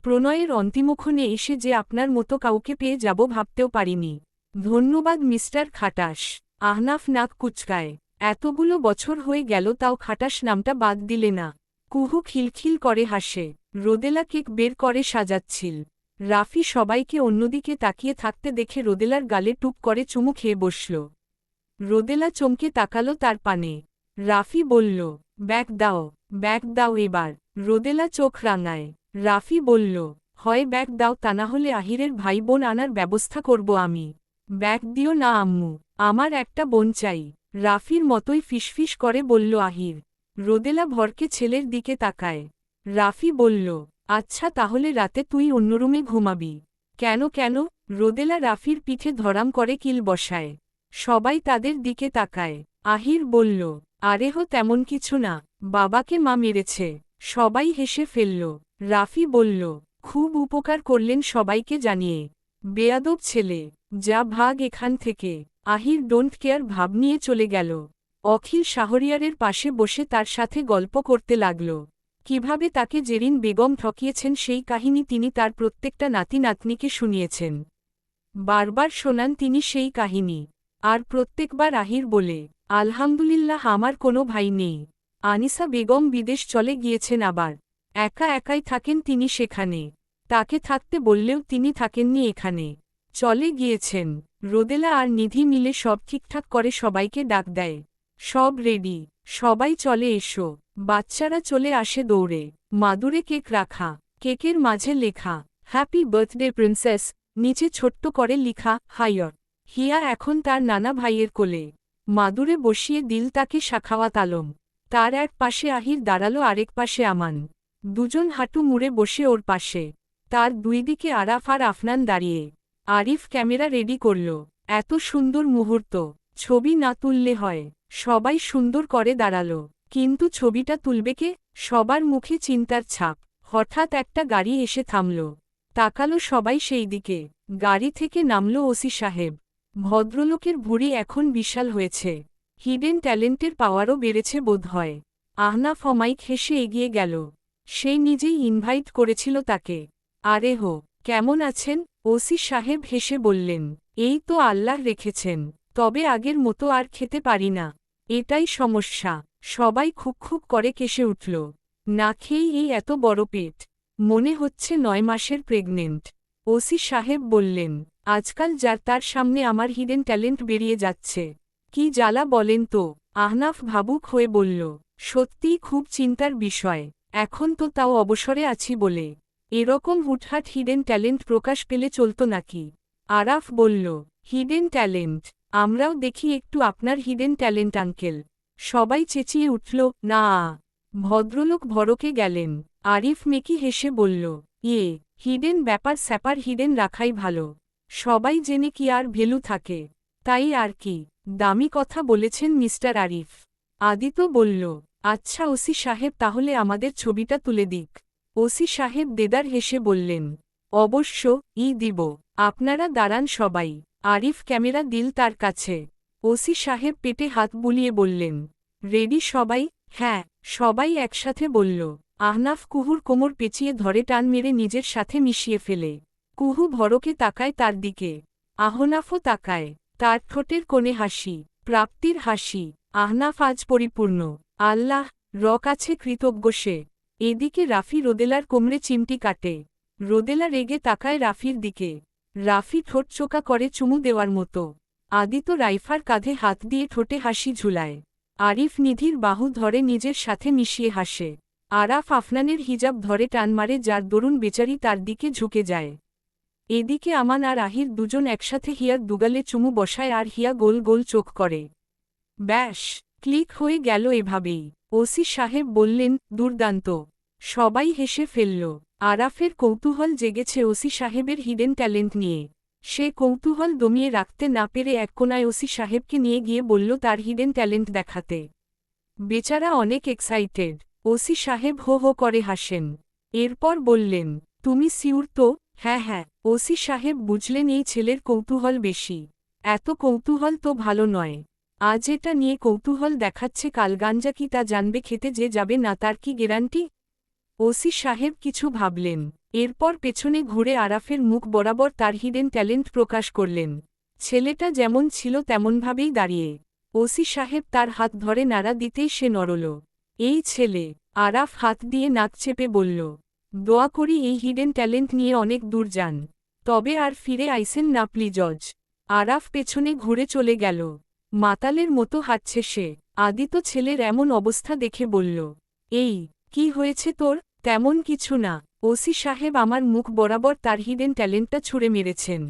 প্রণয়ের অন্তিমক্ষণে এসে যে আপনার মতো কাউকে পেয়ে যাব ভাবতেও পারিনি। ধন্যবাদ মিস্টার খাটাস। আহনাফ নাক কুচকায়। এতগুলো বছর হয়ে গেল তাও খাটাস নামটা বাদ দিলে না। কুহু খিলখিল করে হাসে। রোদেলা কেক বের করে সাজাচ্ছিল। রাফি সবাইকে অন্যদিকে তাকিয়ে থাকতে দেখে রোদেলার গালে টুপ করে চুমু খেয়ে বসল। রোদেলা চমকে তাকালো তার পানে। রাফি বলল, ব্যাগ দাও এবার। রোদেলা চোখ রাঙায়। রাফি বলল, হয় ব্যাগ দাও, তা না হলে আহিরের ভাই বোন আনার ব্যবস্থা করব আমি। ব্যাগ দিও না আম্মু, আমার একটা বোন চাই। রাফির মতোই ফিসফিস করে বলল আহির। রোদেলা ভরকে ছেলের দিকে তাকায়। রাফি বলল, আচ্ছা তাহলে রাতে তুই অন্য রুমে ঘুমাবি। কেন? রোদেলা রাফির পিঠে ধরাম করে কিল বসায়। সবাই তাদের দিকে তাকায়। আহির বলল, আরেহ তেমন কিছু না, বাবাকে মা মেরেছে। সবাই হেসে ফেলল। রাফি বলল, খুব উপকার করলেন সবাইকে জানিয়ে। বেয়াদব ছেলে, যা ভাগ এখান থেকে। আহির ডোন্ট কেয়ার ভাব নিয়ে চলে গেল। অখিল শাহরিয়ারের পাশে বসে তার সাথে গল্প করতে লাগল। কিভাবে তাকে জেরিন বেগম ঠকিয়েছেন সেই কাহিনী তিনি তার প্রত্যেকটা নাতি নাতনিকে শুনিয়েছেন। বারবার শোনান তিনি সেই কাহিনী। আর প্রত্যেকবার আহির বলে, আলহামদুলিল্লাহ আমার কোনো ভাই নেই। আনিসা বেগম বিদেশ চলে গিয়েছেন আবার। একাই থাকেন তিনি সেখানে। তাকে থাকতে বললেও তিনি থাকেননি এখানে। চলে গিয়েছেন। রোদেলা আর নিধি মিলে সব ঠিকঠাক করে সবাইকে ডাক দেয়। সব রেডি, সবাই চলে এসো। বাচ্চারা চলে আসে দৌড়ে। মাদুরে কেক রাখা, কেকের মাঝে লেখা, হ্যাপি বার্থডে প্রিন্সেস, নিচে ছোট্ট করে লিখা, হাইয়র। হিয়া এখন তার নানা ভাইয়ের কোলে। মাদুরে বসিয়ে দিল তাকে সাখাওয়াত আলম। তার এক পাশে আহির দাঁড়ালো, আরেক পাশে আমান। দুজন হাঁটু মুড়ে বসে ওর পাশে। তার দুই দিকে আরাফ আর আফনান দাঁড়িয়ে। আরিফ ক্যামেরা রেডি করল। এত সুন্দর মুহূর্ত, ছবি না তুললে হয়। সবাই সুন্দর করে দাঁড়ালো, কিন্তু ছবিটা তুলবে কে? সবার মুখে চিন্তার ছাপ। হঠাৎ একটা গাড়ি এসে থামল। তাকালো সবাই সেই দিকে। গাড়ি থেকে নামল ওসি সাহেব। ভদ্রলোকের ভুঁড়ি এখন বিশাল হয়েছে। হিডেন ট্যালেন্টের পাওয়ারও বেড়েছে বোধহয়। আহনাফ অমাইক হেসে এগিয়ে গেল। সে নিজেই ইনভাইট করেছিল তাকে। আরেহ, কেমন আছেন? ওসি সাহেব হেসে বললেন, এই তো আল্লাহ রেখেছেন, তবে আগের মতো আর খেতে পারি না, এটাই সমস্যা। সবাই খুব করে কেসে উঠল। না খেয়েই এই এত বড় পেট, মনে হচ্ছে 9 মাসের প্রেগনেন্ট। ওসি সাহেব বললেন, আজকাল যার তার সামনে আমার হিডেন ট্যালেন্ট বেরিয়ে যাচ্ছে। কি জ্বালা বলেন তো? আহনাফ ভাবুক হয়ে বলল, সত্যিই খুব চিন্তার বিষয়। এখন তো তাও অবসরে আছি বলে এরকম হুটহাট হিডেন ট্যালেন্ট প্রকাশ পেলে চলতো নাকি? আরাফ বলল, হিডেন ট্যালেন্ট? আমরাও দেখি একটু আপনার হিডেন ট্যালেন্ট আঙ্কেল। সবাই চেঁচিয়ে উঠল, না। ভদ্রলোক ভড়কে গেলেন। আরিফ মেকি হেসে বলল, হিডেন ব্যাপার স্যাপার হিডেন রাখাই ভালো। সবাই জেনে কি আর ভ্যালু থাকে? তাই আর কি। দামি কথা বলেছেন মিস্টার আরিফ। আদিত বলল, আচ্ছা ওসি সাহেব তাহলে আমাদের ছবিটা তুলে দিক। ওসি সাহেব দেদার হেসে বললেন, অবশ্য দিব। আপনারা দাঁড়ান সবাই। আরিফ ক্যামেরা দিল তার কাছে। ওসি সাহেব পেটে হাত বুলিয়ে বললেন, রেডি সবাই? হ্যাঁ, সবাই একসাথে বলল। আহনাফ কুহুর কোমর পেঁচিয়ে ধরে টান মেরে নিজের সাথে মিশিয়ে ফেলে। কুহু ভড়কে তাকায় তার দিকে। আহনাফও তাকায়। তার ঠোঁটের কোণে হাসি, প্রাপ্তির হাসি। আহনাফ আজ পরিপূর্ণ। আল্লাহ কাছে কৃতজ্ঞ সে। এদিকে রাফি রোদেলার কোমরে চিমটি কাটে। রোদেলা রেগে তাকায় রাফির দিকে। রাফি ঠোঁট চোকা করে চুমু দেওয়ার মতো। আদিত রাইফার কাঁধে হাত দিয়ে ঠোঁটে হাসি ঝুলায়। আরিফ নিধির বাহু ধরে নিজের সাথে মিশিয়ে হাসে। আরাফ আফনানের হিজাব ধরে টান মারে, যার দরুন বেচারি তার দিকে ঝুঁকে যায়। এদিকে আমান আর আহির দুজন একসাথে হিয়ার দুগালে চুমু বসায় আর হিয়া গোল গোল চোখ করে। ব্যাস, ক্লিক হয়ে গেল এভাবেই। ওসি সাহেব বললেন, দুর্দান্ত। সবাই হেসে ফেলল। আরাফের কৌতূহল জেগেছে ওসি সাহেবের হিডেন ট্যালেন্ট নিয়ে। সে কৌতূহল দমিয়ে রাখতে না পেরে এক কোনায় ওসি সাহেবকে নিয়ে গিয়ে বলল তার হিডেন ট্যালেন্ট দেখাতে। বেচারা অনেক এক্সাইটেড। ওসি সাহেব হো হো করে হাসেন। এরপর বললেন, তুমি সিউর তো? হ্যাঁ হ্যাঁ। ওসি সাহেব বুঝলেন এই ছেলের কৌতূহল বেশি। এত কৌতূহল তো ভালো নয়। আজ এটা নিয়ে কৌতূহল দেখাচ্ছে, কাল গাঞ্জা কি তা জানবে খেতে যে যাবে না, তার কি গ্যারান্টি? ওসি সাহেব কিছু ভাবলেন। এরপর পেছনে ঘুরে আরাফের মুখ বরাবর তার হিডেন ট্যালেন্ট প্রকাশ করলেন। ছেলেটা যেমন ছিল তেমনভাবেই দাঁড়িয়ে। ওসি সাহেব তার হাত ধরে নাড়া দিতেই সে নড়ল। এই ছেলে। আরাফ হাত দিয়ে নাক চেপে বলল, দোয়া করি এই হিডেন ট্যালেন্ট নিয়ে অনেক দূর যান। তবে আর ফিরে আইসেন না প্লিজজ। আরাফ পেছনে ঘুরে চলে গেল। মাতালের মতো হাঁটছে সে। আদিত ছেলের এমন অবস্থা দেখে বলল, এই, কি হয়েছে তোর? তেমন কিছু না। ওসি সাহেব আমার মুখ বরাবর তার হিডেন ট্যালেন্টটা ছুঁড়ে মেরেছেন।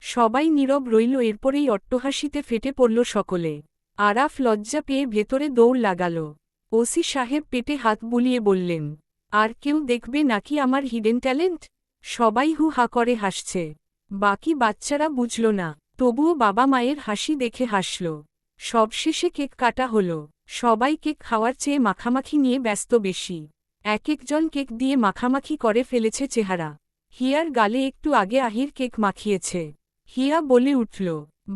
সবাই নীরব রইল। এরপরেই অট্টহাসিতে ফেটে পড়ল সকলে। আরাফ লজ্জা পেয়ে ভেতরে দৌড় লাগাল। ওসি সাহেব পেটে হাত বুলিয়ে বললেন, আর কেউ দেখবে নাকি আমার হিডেন ট্যালেন্ট? সবাই হু হা করে হাসছে। বাকি বাচ্চারা বুঝল না, তবুও বাবা মায়ের হাসি দেখে হাসল। সবশেষে কেক কাটা হল। সবাই কেক খাওয়ার চেয়ে মাখামাখি নিয়ে ব্যস্ত বেশি। এক একজন কেক দিয়ে মাখামাখি করে ফেলেছে চেহারা। হিয়ার গালে একটু আগে আহির কেক মাখিয়েছে। হিয়া বলে উঠল,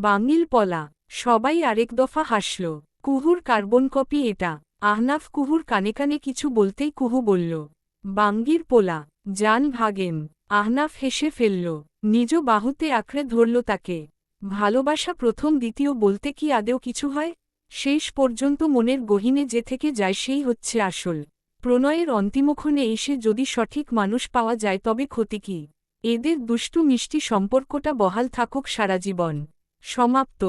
বাঙিল পলা। সবাই আরেক দফা হাসল। কুহুর কার্বন কপি এটা। আহনাফ কুহুর কানে কানে কিছু বলতেই কুহু বলল, বাঙ্গির পোলা, জান ভাগেন। আহনাফ হেসে ফেলল। নিজ বাহুতে আঁকড়ে ধরল তাকে। ভালোবাসা প্রথম দ্বিতীয় বলতে কি আদেও কিছু হয়? শেষ পর্যন্ত মনের গহীনে যে থেকে যায় সেই হচ্ছে আসল। প্রণয়ের অন্তিমক্ষণে এসে যদি সঠিক মানুষ পাওয়া যায় তবে ক্ষতি কি? এদের দুষ্টু মিষ্টি সম্পর্কটা বহাল থাকুক সারা জীবন। সমাপ্ত।